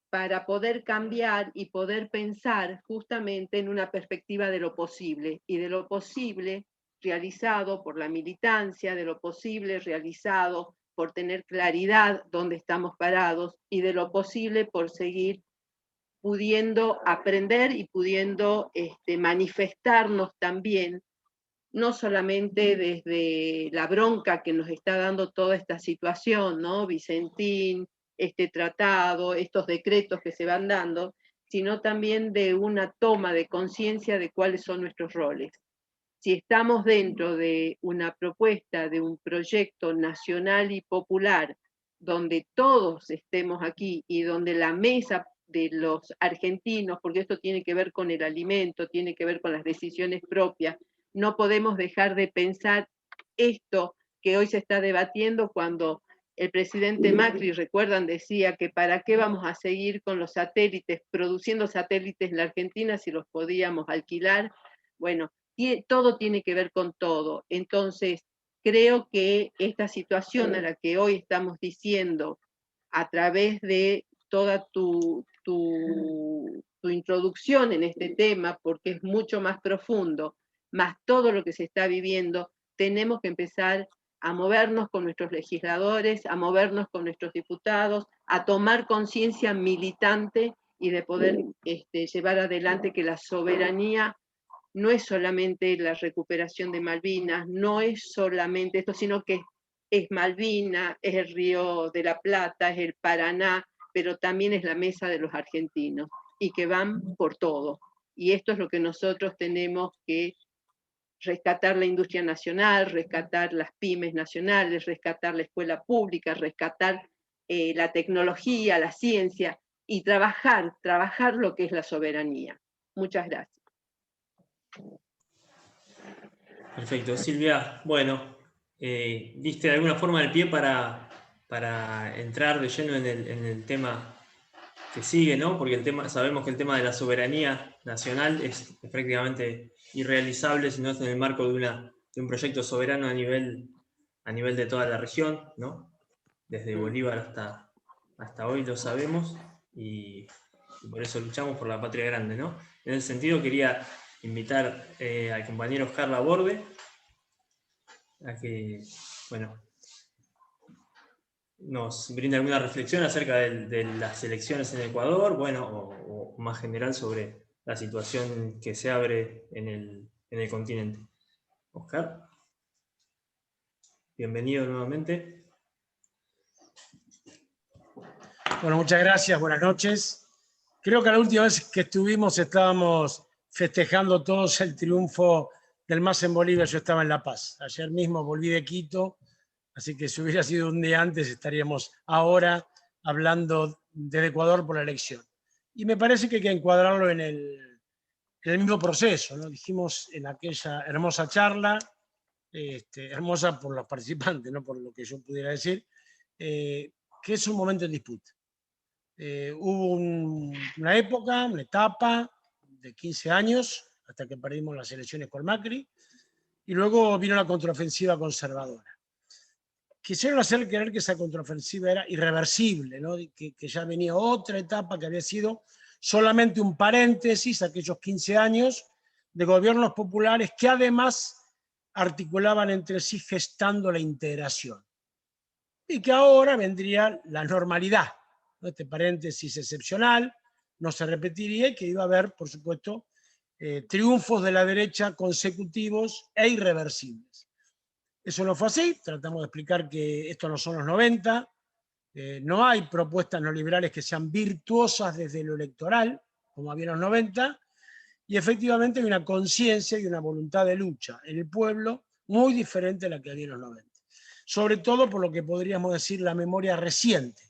para poder cambiar y poder pensar justamente en una perspectiva de lo posible, y de lo posible realizado por la militancia, de lo posible realizado por tener claridad dónde estamos parados, y de lo posible por seguir pudiendo aprender y pudiendo manifestarnos también, no solamente desde la bronca que nos está dando toda esta situación, ¿no? Vicentín, este tratado, estos decretos que se van dando, sino también de una toma de conciencia de cuáles son nuestros roles. Si estamos dentro de una propuesta, de un proyecto nacional y popular, donde todos estemos aquí y donde la mesa de los argentinos, porque esto tiene que ver con el alimento, tiene que ver con las decisiones propias, no podemos dejar de pensar esto que hoy se está debatiendo cuando el presidente Macri, recuerdan, decía que para qué vamos a seguir con los satélites, produciendo satélites en la Argentina si los podíamos alquilar. Bueno, todo tiene que ver con todo. Entonces, creo que esta situación a la que hoy estamos diciendo, a través de toda tu introducción en este tema, porque es mucho más profundo, más todo lo que se está viviendo, tenemos que empezar a movernos con nuestros legisladores, a movernos con nuestros diputados, a tomar conciencia militante y de poder llevar adelante que la soberanía no es solamente la recuperación de Malvinas, no es solamente esto, sino que es Malvinas, es el Río de la Plata, es el Paraná, pero también es la mesa de los argentinos, y que van por todo. Y esto es lo que nosotros tenemos que rescatar: la industria nacional, rescatar las pymes nacionales, rescatar la escuela pública, rescatar la tecnología, la ciencia, y trabajar lo que es la soberanía. Muchas gracias. Perfecto, Silvia. Bueno, diste de alguna forma el pie para entrar de lleno en el tema que sigue, ¿no? Porque sabemos que el tema de la soberanía nacional es prácticamente irrealizable si no es en el marco de un proyecto soberano a nivel de toda la región, ¿no? Desde Bolívar hasta hoy lo sabemos, y por eso luchamos por la patria grande, ¿no? En ese sentido quería invitar al compañero Oscar Laborde a que, bueno, nos brinde alguna reflexión acerca de las elecciones en Ecuador, bueno, o más general sobre la situación que se abre en el continente. Oscar, bienvenido nuevamente. Bueno, muchas gracias, buenas noches. Creo que la última vez que estuvimos estábamos festejando todos el triunfo del MAS en Bolivia. Yo estaba en La Paz. Ayer mismo volví de Quito, así que si hubiera sido un día antes estaríamos ahora hablando desde Ecuador por la elección. Y me parece que hay que encuadrarlo en el mismo proceso, ¿no? Dijimos en aquella hermosa charla, hermosa por los participantes, no por lo que yo pudiera decir, que es un momento en disputa. Hubo una época, una etapa de 15 años, hasta que perdimos las elecciones con Macri, y luego vino la contraofensiva conservadora. Quisieron hacer creer que esa contraofensiva era irreversible, ¿no? que ya venía otra etapa que había sido solamente un paréntesis, aquellos 15 años de gobiernos populares que además articulaban entre sí gestando la integración. Y que ahora vendría la normalidad, ¿no? Este paréntesis excepcional no se repetiría, y que iba a haber, por supuesto, triunfos de la derecha consecutivos e irreversibles. Eso no fue así. Tratamos de explicar que esto no son los 90, no hay propuestas neoliberales que sean virtuosas desde lo electoral, como había en los 90, y efectivamente hay una conciencia y una voluntad de lucha en el pueblo muy diferente a la que había en los 90. sobre todo por lo que podríamos decir la memoria reciente,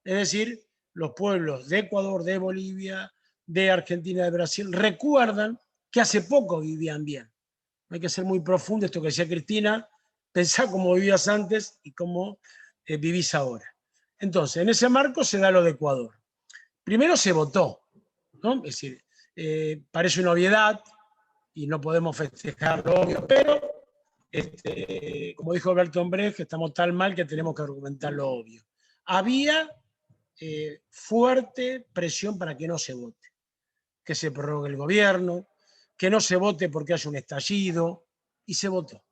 es decir, los pueblos de Ecuador, de Bolivia, de Argentina, de Brasil, recuerdan que hace poco vivían bien. No hay que ser muy profundo, esto que decía Cristina, pensá cómo vivías antes y cómo vivís ahora. Entonces, en ese marco se da lo de Ecuador. Primero se votó, ¿no? Es decir, parece una obviedad y no podemos festejar lo obvio, pero como dijo Bertolt Brecht, estamos tan mal que tenemos que argumentar lo obvio. Había fuerte presión para que no se vote, que se prorrogue el gobierno, que no se vote porque haya un estallido, y se votó.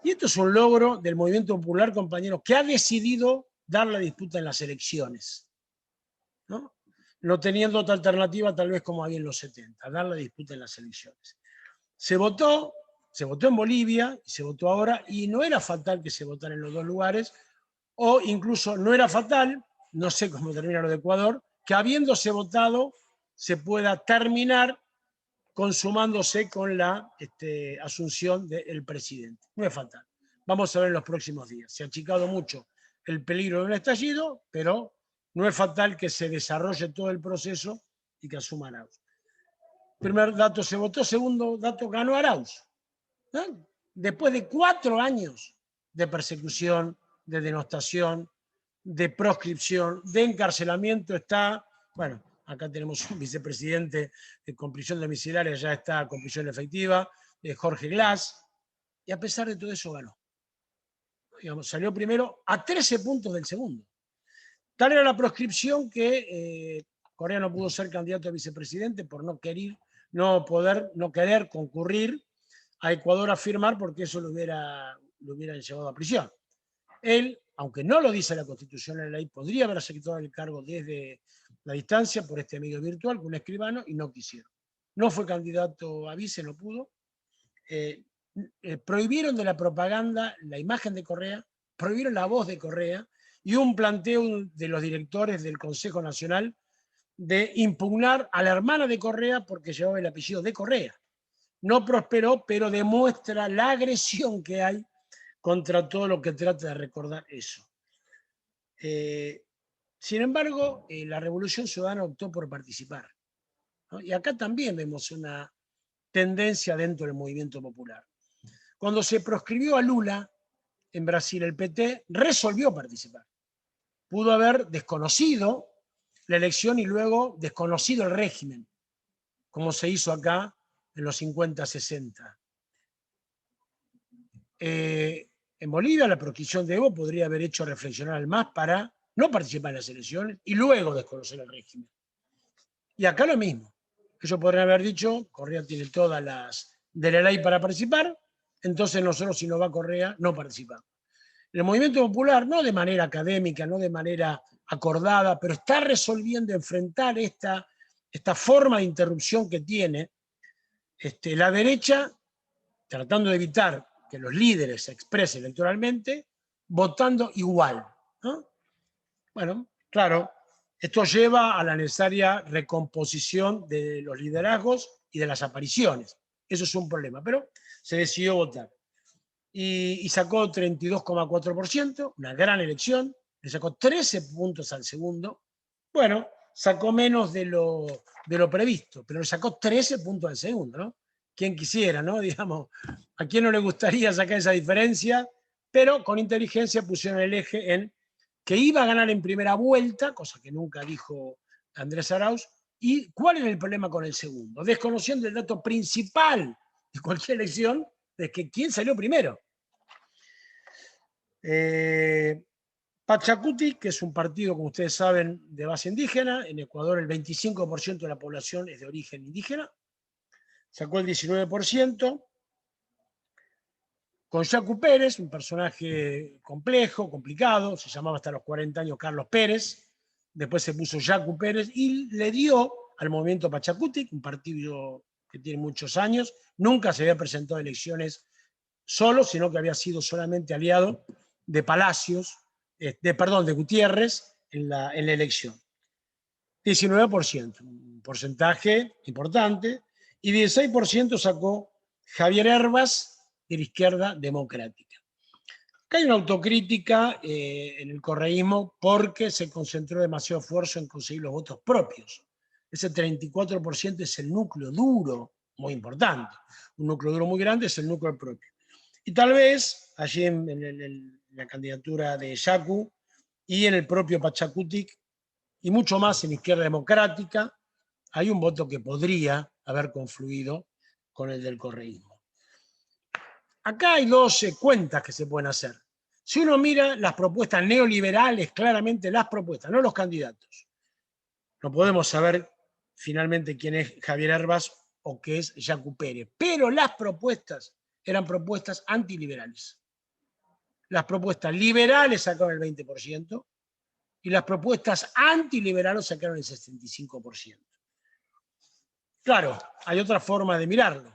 Y esto es un logro del movimiento popular, compañeros, que ha decidido dar la disputa en las elecciones, ¿no? No teniendo otra alternativa tal vez como había en los 70, dar la disputa en las elecciones. Se votó en Bolivia, y se votó ahora, y no era fatal que se votara en los dos lugares, o incluso no era fatal, no sé cómo termina lo de Ecuador, que habiéndose votado se pueda terminar consumándose con la asunción del presidente. No es fatal. Vamos a ver en los próximos días. Se ha achicado mucho el peligro de un estallido, pero no es fatal que se desarrolle todo el proceso y que asuma Arauz. Primer dato, se votó. Segundo dato, ganó Arauz, ¿no? Después de 4 años de persecución, de denostación, de proscripción, de encarcelamiento, está, bueno, acá tenemos un vicepresidente con prisión domiciliaria, ya está con prisión efectiva, Jorge Glass, y a pesar de todo eso ganó. Digamos, salió primero a 13 puntos del segundo. Tal era la proscripción que Correa no pudo ser candidato a vicepresidente por no querer concurrir a Ecuador a firmar, porque eso lo hubieran llevado a prisión. Él, aunque no lo dice la Constitución en la ley, podría haber aceptado el cargo desde la distancia por este medio virtual con un escribano, y no quisieron. No fue candidato a vice, no pudo. Prohibieron de la propaganda la imagen de Correa, prohibieron la voz de Correa, y un planteo de los directores del Consejo Nacional de impugnar a la hermana de Correa porque llevaba el apellido de Correa. No prosperó, pero demuestra la agresión que hay contra todo lo que trata de recordar eso. Sin embargo, la Revolución Ciudadana optó por participar, ¿no? Y acá también vemos una tendencia dentro del movimiento popular. Cuando se proscribió a Lula en Brasil, el PT resolvió participar. Pudo haber desconocido la elección y luego desconocido el régimen, como se hizo acá en los 50-60. En Bolivia la proscripción de Evo podría haber hecho reflexionar al MAS para no participar en las elecciones y luego desconocer el régimen. Y acá lo mismo. Ellos podrían haber dicho, Correa tiene todas las de la ley para participar, entonces nosotros, si no va Correa, no participamos. El movimiento popular, no de manera académica, no de manera acordada, pero está resolviendo enfrentar esta forma de interrupción que tiene la derecha, tratando de evitar que los líderes se expresen electoralmente, votando igual, ¿no? Bueno, claro, esto lleva a la necesaria recomposición de los liderazgos y de las apariciones. Eso es un problema, pero se decidió votar. Y sacó 32,4%, una gran elección, le sacó 13 puntos al segundo. Bueno, sacó menos de lo previsto, pero le sacó 13 puntos al segundo, ¿no? Quien quisiera, ¿no? Digamos, a quién no le gustaría sacar esa diferencia, pero con inteligencia pusieron el eje en que iba a ganar en primera vuelta, cosa que nunca dijo Andrés Arauz. ¿Y cuál era el problema con el segundo? Desconociendo el dato principal de cualquier elección, de que quién salió primero. Pachacuti, que es un partido, como ustedes saben, de base indígena. En Ecuador el 25% de la población es de origen indígena. Sacó el 19%. Con Yacu Pérez, un personaje complejo, complicado, se llamaba hasta los 40 años Carlos Pérez, después se puso Yacu Pérez y le dio al movimiento Pachacuti, un partido que tiene muchos años, nunca se había presentado a elecciones solo, sino que había sido solamente aliado de Palacios, de Gutiérrez en la elección. 19%, un porcentaje importante, y 16% sacó Javier Herbas de la Izquierda Democrática. Acá hay una autocrítica en el correísmo porque se concentró demasiado esfuerzo en conseguir los votos propios. Ese 34% es el núcleo duro, muy importante. Un núcleo duro muy grande es el núcleo propio. Y tal vez allí en la candidatura de Yacu y en el propio Pachacutic, y mucho más en Izquierda Democrática, hay un voto que podría haber confluido con el del correísmo. Acá hay 12 cuentas que se pueden hacer. Si uno mira las propuestas neoliberales, claramente las propuestas, no los candidatos, no podemos saber finalmente quién es Javier Herbas o qué es Yacu Pérez, pero las propuestas eran propuestas antiliberales. Las propuestas liberales sacaron el 20% y las propuestas antiliberales sacaron el 65%. Claro, hay otra forma de mirarlo.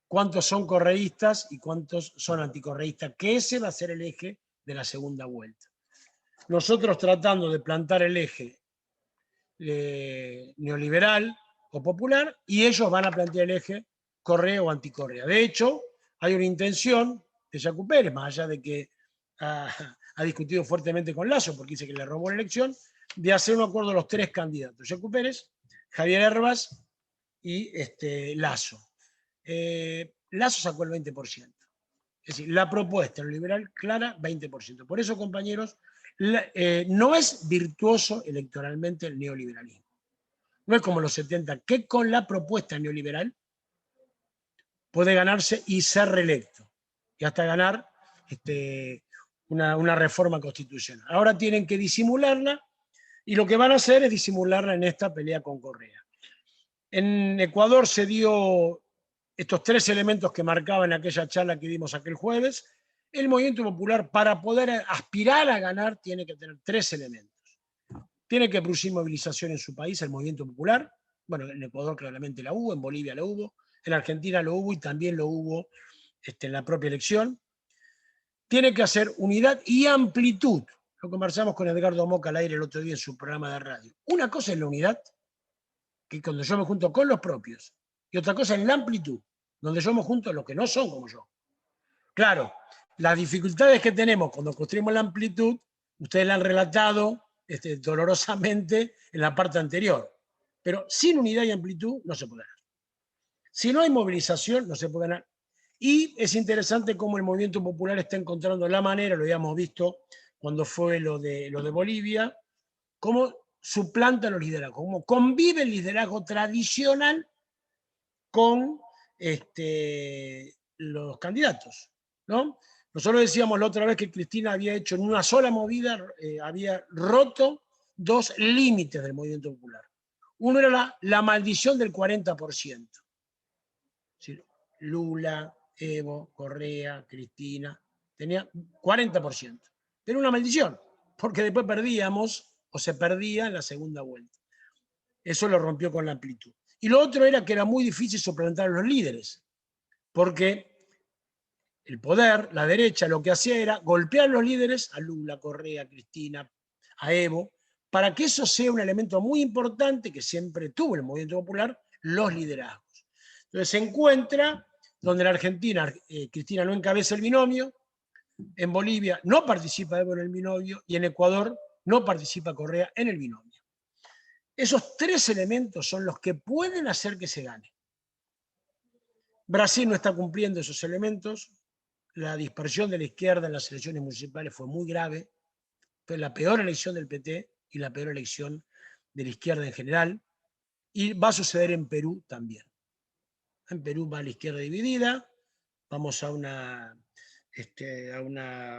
¿Cuántos son correístas y cuántos son anticorreístas? Que ese va a ser el eje de la segunda vuelta. Nosotros tratando de plantar el eje neoliberal o popular, y ellos van a plantear el eje Correa o anticorrea. De hecho, hay una intención de Yacu Pérez, más allá de que ha discutido fuertemente con Lasso, porque dice que le robó la elección, de hacer un acuerdo de los tres candidatos, Yacu Pérez, Javier Herbas y Lasso. Lasso sacó el 20%. Es decir, la propuesta neoliberal clara, 20%. Por eso, compañeros, no es virtuoso electoralmente el neoliberalismo. No es como los 70, que con la propuesta neoliberal puede ganarse y ser reelecto, y hasta ganar una reforma constitucional. Ahora tienen que disimularla, y lo que van a hacer es disimularla en esta pelea con Correa. En Ecuador se dio estos tres elementos que marcaban aquella charla que dimos aquel jueves. El movimiento popular, para poder aspirar a ganar, tiene que tener tres elementos. Tiene que producir movilización en su país, el movimiento popular. Bueno, en Ecuador claramente la hubo, en Bolivia la hubo, en Argentina lo hubo y también lo hubo en la propia elección. Tiene que hacer unidad y amplitud. Lo conversamos con Edgardo Moca al aire el otro día en su programa de radio. Una cosa es la unidad, que cuando yo me junto con los propios, y otra cosa es la amplitud, donde yo me junto a los que no son como yo. Claro, las dificultades que tenemos cuando construimos la amplitud, ustedes la han relatado dolorosamente en la parte anterior, pero sin unidad y amplitud no se puede ganar. Si no hay movilización, no se puede ganar. Y es interesante cómo el movimiento popular está encontrando la manera, lo habíamos visto cuando fue lo de Bolivia, cómo suplanta los liderazgos, cómo convive el liderazgo tradicional con los candidatos, ¿no? Nosotros decíamos la otra vez que Cristina había hecho en una sola movida, había roto dos límites del movimiento popular. Uno era la maldición del 40%. ¿Sí? Lula, Evo, Correa, Cristina, tenía 40%. Era una maldición, porque después perdíamos o se perdía en la segunda vuelta. Eso lo rompió con la amplitud. Y lo otro era que era muy difícil suplantar a los líderes, porque el poder, la derecha, lo que hacía era golpear a los líderes, a Lula, Correa, a Cristina, a Evo, para que eso sea un elemento muy importante que siempre tuvo el movimiento popular, los liderazgos. Entonces se encuentra donde en Argentina Cristina no encabeza el binomio, en Bolivia no participa Evo en el binomio y en Ecuador no participa Correa en el binomio. Esos tres elementos son los que pueden hacer que se gane. Brasil no está cumpliendo esos elementos. La dispersión de la izquierda en las elecciones municipales fue muy grave. Fue la peor elección del PT y la peor elección de la izquierda en general. Y va a suceder en Perú también. En Perú va la izquierda dividida. Vamos a una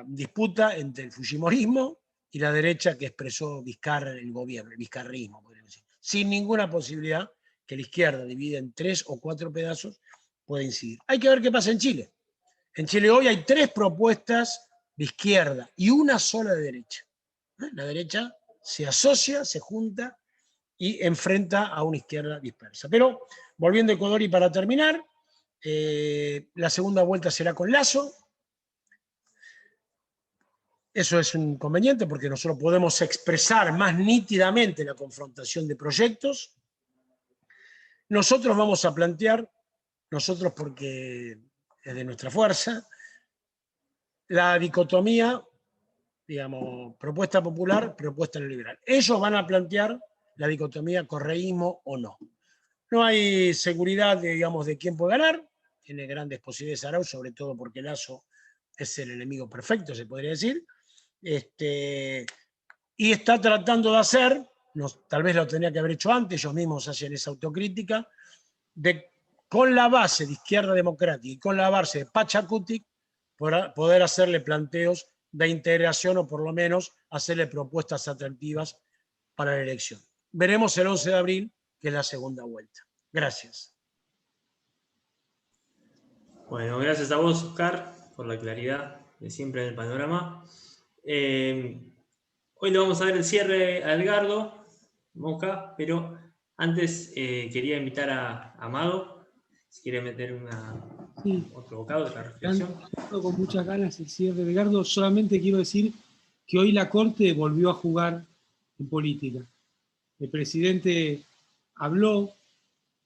disputa entre el fujimorismo y la derecha que expresó Vizcarra en el gobierno, el vizcarrismo, podríamos decir. Sin ninguna posibilidad que la izquierda, dividida en 3 o 4 pedazos, pueda incidir. Hay que ver qué pasa en Chile. En Chile hoy hay 3 propuestas de izquierda y una sola de derecha. La derecha se asocia, se junta y enfrenta a una izquierda dispersa. Pero, volviendo a Ecuador y para terminar, la segunda vuelta será con Lasso. Eso es un inconveniente porque nosotros podemos expresar más nítidamente la confrontación de proyectos. Nosotros vamos a plantear, nosotros porque es de nuestra fuerza, la dicotomía, digamos, propuesta popular, propuesta neoliberal. Ellos van a plantear la dicotomía correísmo o no. No hay seguridad, digamos, de quién puede ganar. Tiene grandes posibilidades Arauz, sobre todo porque Lasso es el enemigo perfecto, se podría decir. Y está tratando de hacer, tal vez lo tenía que haber hecho antes, ellos mismos hacen esa autocrítica, con la base de Izquierda Democrática y con la base de Pachacutic, poder hacerle planteos de integración o por lo menos hacerle propuestas atractivas para la elección. Veremos el 11 de abril, que es la segunda vuelta. Gracias. Bueno, gracias a vos, Oscar, por la claridad de siempre en el panorama. Hoy le vamos a dar el cierre a Edgardo Moca, pero antes quería invitar a Amado, si quiere meter otro bocado de la reflexión. Con muchas ganas el cierre de Edgardo. Solamente quiero decir que hoy la Corte volvió a jugar en política. El presidente habló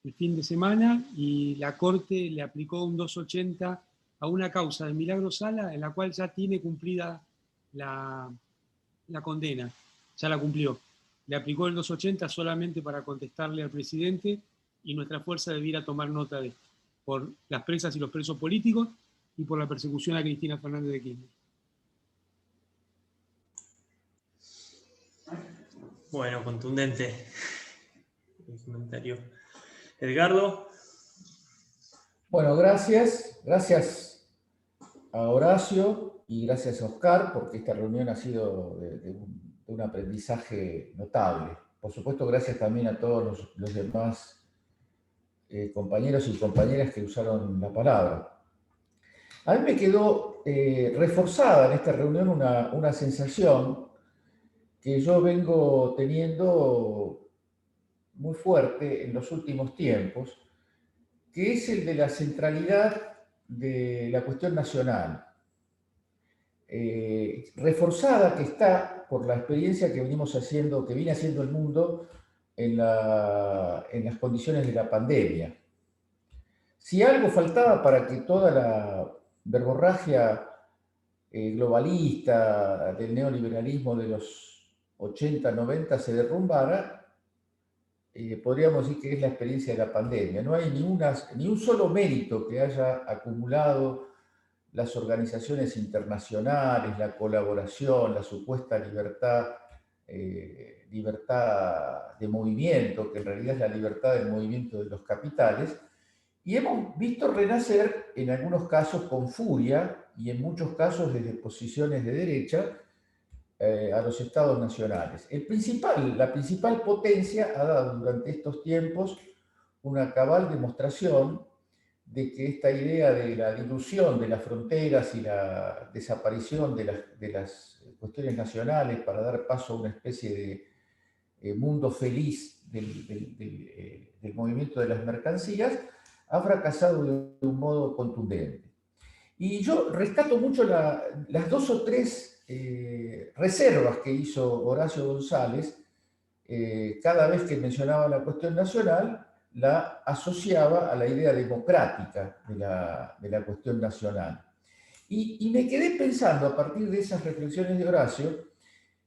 el fin de semana y la Corte le aplicó un 280 a una causa de Milagro Sala en la cual ya tiene cumplida la condena, ya la cumplió. Le aplicó el 280 solamente para contestarle al presidente y nuestra fuerza debiera tomar nota de esto, por las presas y los presos políticos y por la persecución a Cristina Fernández de Kirchner. Bueno, contundente el comentario. Edgardo. Bueno, gracias. Gracias a Horacio y gracias a Oscar, porque esta reunión ha sido de un aprendizaje notable. Por supuesto, gracias también a todos los demás compañeros y compañeras que usaron la palabra. A mí me quedó reforzada en esta reunión una sensación que yo vengo teniendo muy fuerte en los últimos tiempos, que es el de la centralidad de la cuestión nacional. Reforzada que está por la experiencia que venimos haciendo, que viene haciendo el mundo en las condiciones de la pandemia. Si algo faltaba para que toda la verborragia globalista del neoliberalismo de los 80, 90 se derrumbara, podríamos decir que es la experiencia de la pandemia. No hay ni un solo mérito que haya acumulado las organizaciones internacionales, la colaboración, la supuesta libertad de movimiento, que en realidad es la libertad del movimiento de los capitales, y hemos visto renacer, en algunos casos con furia, y en muchos casos desde posiciones de derecha, a los estados nacionales. La principal potencia ha dado durante estos tiempos una cabal demostración de que esta idea de la dilución de las fronteras y la desaparición de las cuestiones nacionales para dar paso a una especie de mundo feliz del movimiento de las mercancías ha fracasado de un modo contundente. Y yo rescato mucho las dos o tres reservas que hizo Horacio González cada vez que mencionaba la cuestión nacional, la asociaba a la idea democrática de la cuestión nacional. Y me quedé pensando a partir de esas reflexiones de Horacio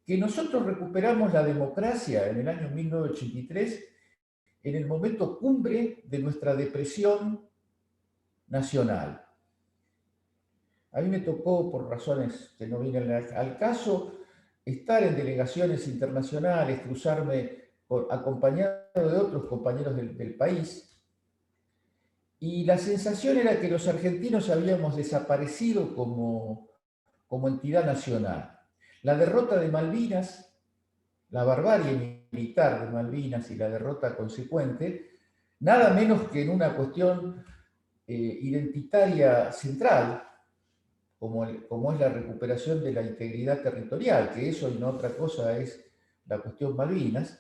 que nosotros recuperamos la democracia en el año 1983 en el momento cumbre de nuestra depresión nacional. A mí me tocó, por razones que no vienen al caso, estar en delegaciones internacionales, cruzarme acompañado de otros compañeros del país, y la sensación era que los argentinos habíamos desaparecido como entidad nacional. La derrota de Malvinas, la barbarie militar de Malvinas y la derrota consecuente, nada menos que en una cuestión identitaria central, como es la recuperación de la integridad territorial, que eso y no otra cosa es la cuestión Malvinas,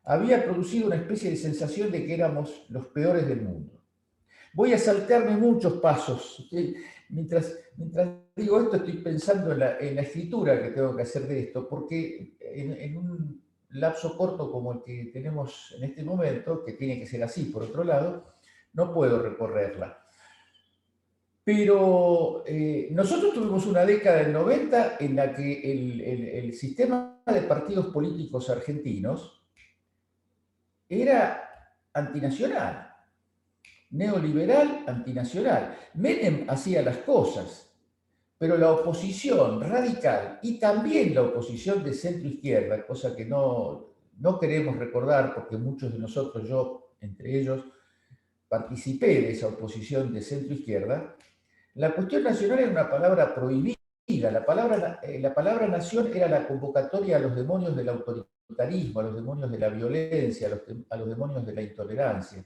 había producido una especie de sensación de que éramos los peores del mundo. Voy a saltearme muchos pasos. Mientras digo esto, estoy pensando en la escritura que tengo que hacer de esto, porque en un lapso corto como el que tenemos en este momento, que tiene que ser así, por otro lado, no puedo recorrerla. Pero nosotros tuvimos una década del 90 en la que el sistema de partidos políticos argentinos era antinacional, neoliberal, antinacional. Menem hacía las cosas, pero la oposición radical y también la oposición de centro-izquierda, cosa que no queremos recordar porque muchos de nosotros, yo entre ellos, participé de esa oposición de centro-izquierda. La cuestión nacional era una palabra prohibida. La palabra nación era la convocatoria a los demonios del autoritarismo, a los demonios de la violencia, a los demonios de la intolerancia.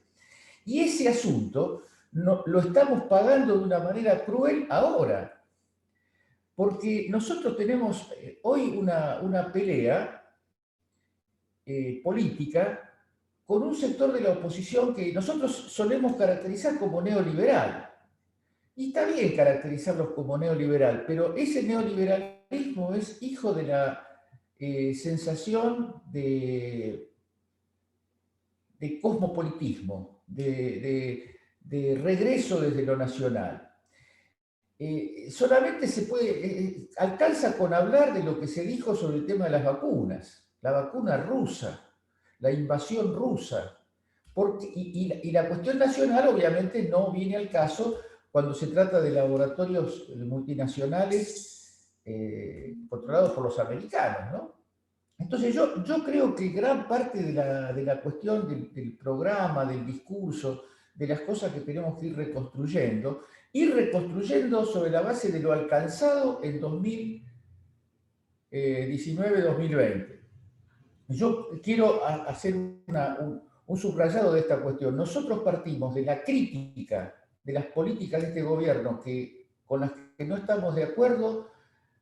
Y ese asunto lo estamos pagando de una manera cruel ahora. Porque nosotros tenemos hoy una pelea política con un sector de la oposición que nosotros solemos caracterizar como neoliberal. Y está bien caracterizarlos como neoliberal, pero ese neoliberalismo es hijo de la sensación de cosmopolitismo, de regreso desde lo nacional. Solamente se puede, alcanza con hablar de lo que se dijo sobre el tema de las vacunas, la vacuna rusa, la invasión rusa, y la cuestión nacional obviamente no viene al caso cuando se trata de laboratorios multinacionales controlados por los americanos, ¿no? Entonces yo creo que gran parte de la cuestión del programa, del discurso, de las cosas que tenemos que ir reconstruyendo sobre la base de lo alcanzado en 2019-2020. Yo quiero hacer un subrayado de esta cuestión. Nosotros partimos de la crítica de las políticas de este gobierno con las que no estamos de acuerdo,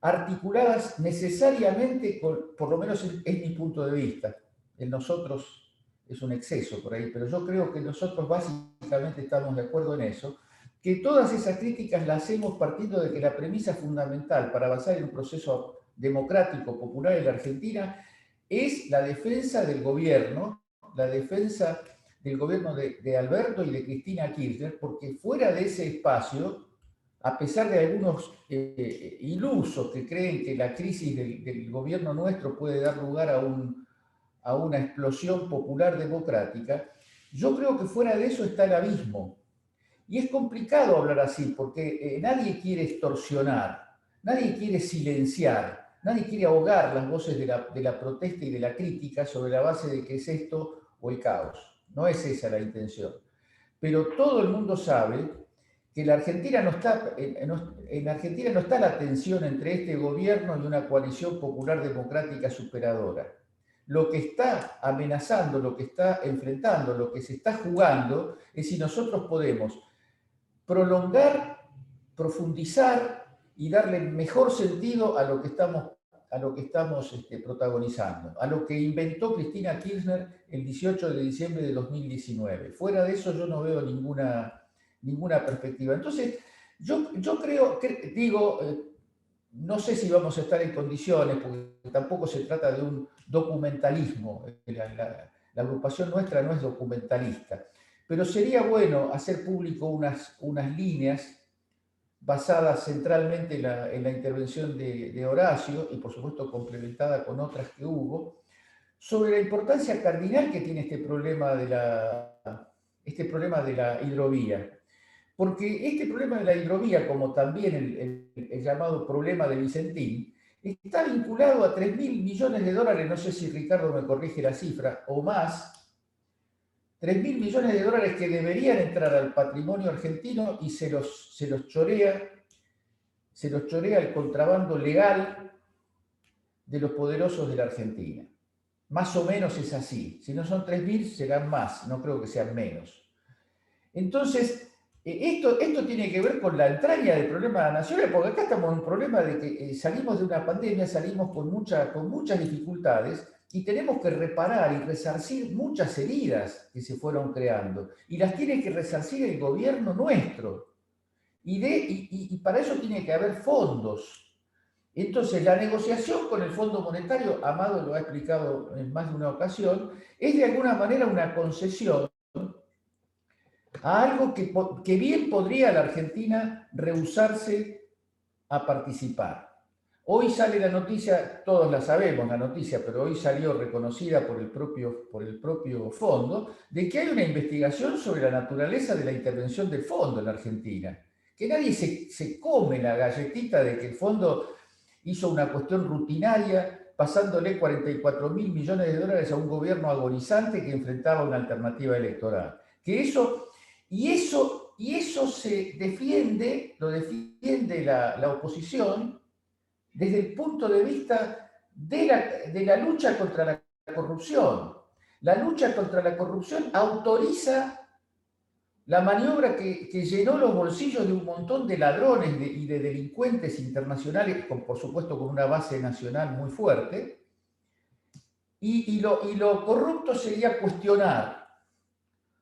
articuladas necesariamente, por lo menos es mi punto de vista. En nosotros es un exceso por ahí, pero yo creo que nosotros básicamente estamos de acuerdo en eso, que todas esas críticas las hacemos partiendo de que la premisa fundamental para avanzar en un proceso democrático, popular en la Argentina, es la defensa del gobierno, la defensa del gobierno de Alberto y de Cristina Kirchner, porque fuera de ese espacio, a pesar de algunos ilusos que creen que la crisis del gobierno nuestro puede dar lugar a una explosión popular democrática, yo creo que fuera de eso está el abismo. Y es complicado hablar así, porque nadie quiere extorsionar, nadie quiere silenciar, nadie quiere ahogar las voces de la protesta y de la crítica sobre la base de que es esto o el caos. No es esa la intención. Pero todo el mundo sabe que en Argentina no está la tensión entre este gobierno y una coalición popular democrática superadora. Lo que está amenazando, lo que está enfrentando, lo que se está jugando es si nosotros podemos prolongar, profundizar y darle mejor sentido a lo que estamos protagonizando, a lo que inventó Cristina Kirchner el 18 de diciembre de 2019. Fuera de eso yo no veo ninguna perspectiva. Entonces, yo creo, no sé si vamos a estar en condiciones, porque tampoco se trata de un documentalismo, la agrupación nuestra no es documentalista, pero sería bueno hacer público unas líneas basadas centralmente en la intervención de Horacio, y por supuesto complementada con otras que hubo, sobre la importancia cardinal que tiene este problema de la hidrovía. Porque este problema de la hidrovía, como también el llamado problema de Vicentín, está vinculado a 3.000 millones de dólares, no sé si Ricardo me corrige la cifra, o más, 3.000 millones de dólares que deberían entrar al patrimonio argentino y se los chorea el contrabando legal de los poderosos de la Argentina. Más o menos es así. Si no son 3.000, serán más, no creo que sean menos. Entonces, esto tiene que ver con la entraña del problema nacional, porque acá estamos en un problema de que salimos de una pandemia, salimos con muchas dificultades, y tenemos que reparar y resarcir muchas heridas que se fueron creando. Y las tiene que resarcir el gobierno nuestro. Y para eso tiene que haber fondos. Entonces, la negociación con el Fondo Monetario, Amado lo ha explicado en más de una ocasión, es de alguna manera una concesión a algo que bien podría la Argentina rehusarse a participar. Hoy sale la noticia, todos la sabemos la noticia, pero hoy salió reconocida por el propio fondo, de que hay una investigación sobre la naturaleza de la intervención del fondo en la Argentina. Que nadie se come la galletita de que el fondo hizo una cuestión rutinaria pasándole 44.000 millones de dólares a un gobierno agonizante que enfrentaba una alternativa electoral. Eso se defiende, lo defiende la oposición desde el punto de vista de la lucha contra la corrupción. La lucha contra la corrupción autoriza la maniobra que llenó los bolsillos de un montón de ladrones y de delincuentes internacionales, por supuesto con una base nacional muy fuerte, y lo corrupto sería cuestionar.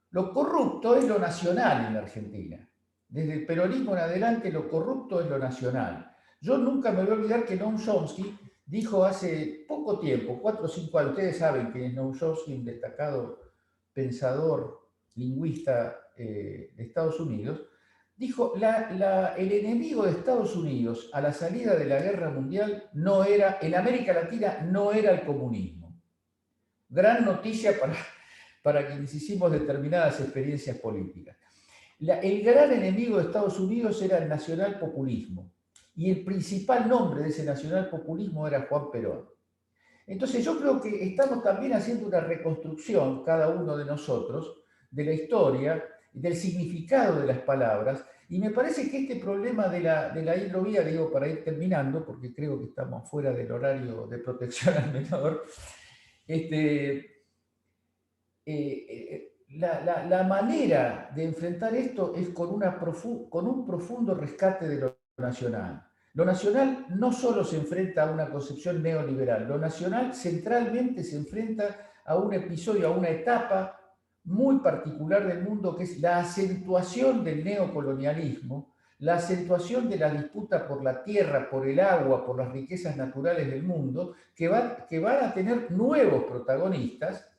Lo corrupto es lo nacional en la Argentina. Desde el peronismo en adelante lo corrupto es lo nacional. Yo nunca me voy a olvidar que Noam Chomsky dijo hace poco tiempo, 4 o 5 años, ustedes saben que es Noam Chomsky, un destacado pensador, lingüista de Estados Unidos, dijo, el enemigo de Estados Unidos a la salida de la guerra mundial en América Latina no era el comunismo. Gran noticia para quienes hicimos determinadas experiencias políticas. El gran enemigo de Estados Unidos era el nacionalpopulismo, y el principal nombre de ese nacionalpopulismo era Juan Perón. Entonces yo creo que estamos también haciendo una reconstrucción, cada uno de nosotros, de la historia, del significado de las palabras, y me parece que este problema de la hidrovía, digo para ir terminando, porque creo que estamos fuera del horario de protección al menor, la manera de enfrentar esto es con un profundo rescate de lo nacional. Lo nacional no solo se enfrenta a una concepción neoliberal, lo nacional centralmente se enfrenta a un episodio, a una etapa muy particular del mundo, que es la acentuación del neocolonialismo, la acentuación de la disputa por la tierra, por el agua, por las riquezas naturales del mundo, que van a tener nuevos protagonistas,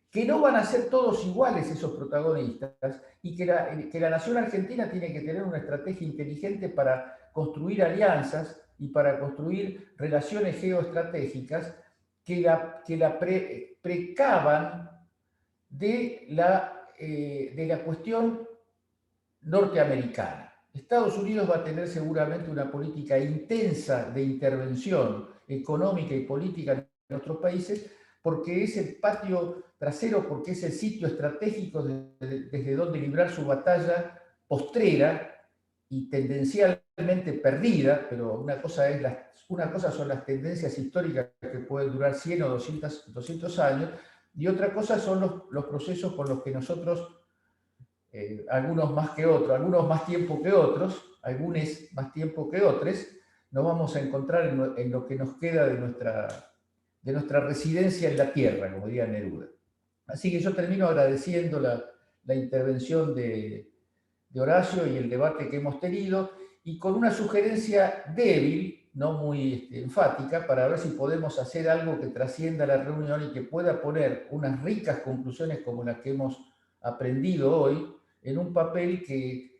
que no van a ser todos iguales esos protagonistas, y que la nación argentina tiene que tener una estrategia inteligente para construir alianzas y para construir relaciones geoestratégicas que la precavan de la cuestión norteamericana. Estados Unidos va a tener seguramente una política intensa de intervención económica y política en nuestros países, porque es el patio trasero, porque es el sitio estratégico desde donde librar su batalla postrera y tendencialmente perdida, pero una cosa son las tendencias históricas que pueden durar 100 o 200 años, y otra cosa son los procesos con los que nosotros, algunos más que otros, algunos más tiempo que otros, algunos más tiempo que otros, nos vamos a encontrar en lo que nos queda de nuestra residencia en la tierra, como diría Neruda. Así que yo termino agradeciendo la intervención de Horacio y el debate que hemos tenido, y con una sugerencia débil, no muy enfática, para ver si podemos hacer algo que trascienda la reunión y que pueda poner unas ricas conclusiones como las que hemos aprendido hoy en un papel que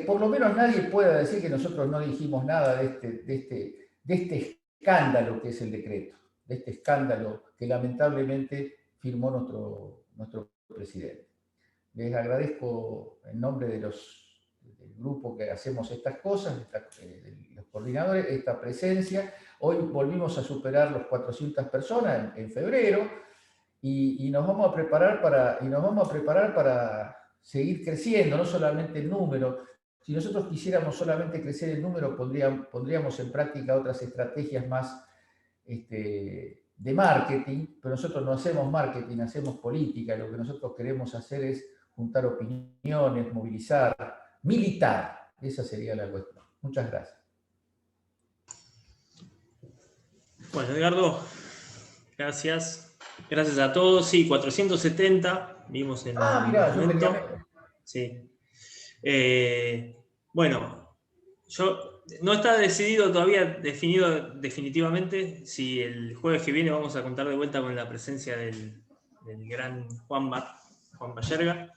por lo menos nadie pueda decir que nosotros no dijimos nada de este escándalo que es el decreto, de este escándalo que lamentablemente firmó nuestro presidente. Les agradezco en nombre del grupo que hacemos estas cosas, de los coordinadores, esta presencia. Hoy volvimos a superar los 400 personas en febrero, y nos vamos a preparar para seguir creciendo, no solamente el número. Si nosotros quisiéramos solamente crecer el número, pondríamos en práctica otras estrategias más de marketing, pero nosotros no hacemos marketing, hacemos política. Lo que nosotros queremos hacer es juntar opiniones, movilizar, militar. Esa sería la cuestión. Muchas gracias. Bueno, Edgardo, gracias. Gracias a todos. Sí, 470, vimos en el momento. Sí. Bueno, no está decidido todavía, definido definitivamente, si el jueves que viene vamos a contar de vuelta con la presencia del gran Juan Bayerga,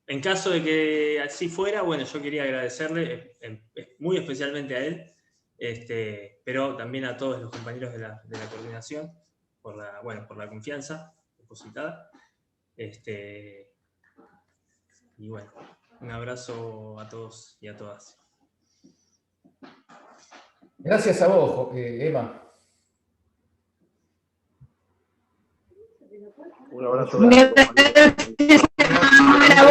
En caso de que así fuera, bueno, yo quería agradecerle muy especialmente a él, pero también a todos los compañeros de la coordinación por la confianza depositada. Y bueno, un abrazo a todos y a todas. Gracias a vos, Emma. Un abrazo grande.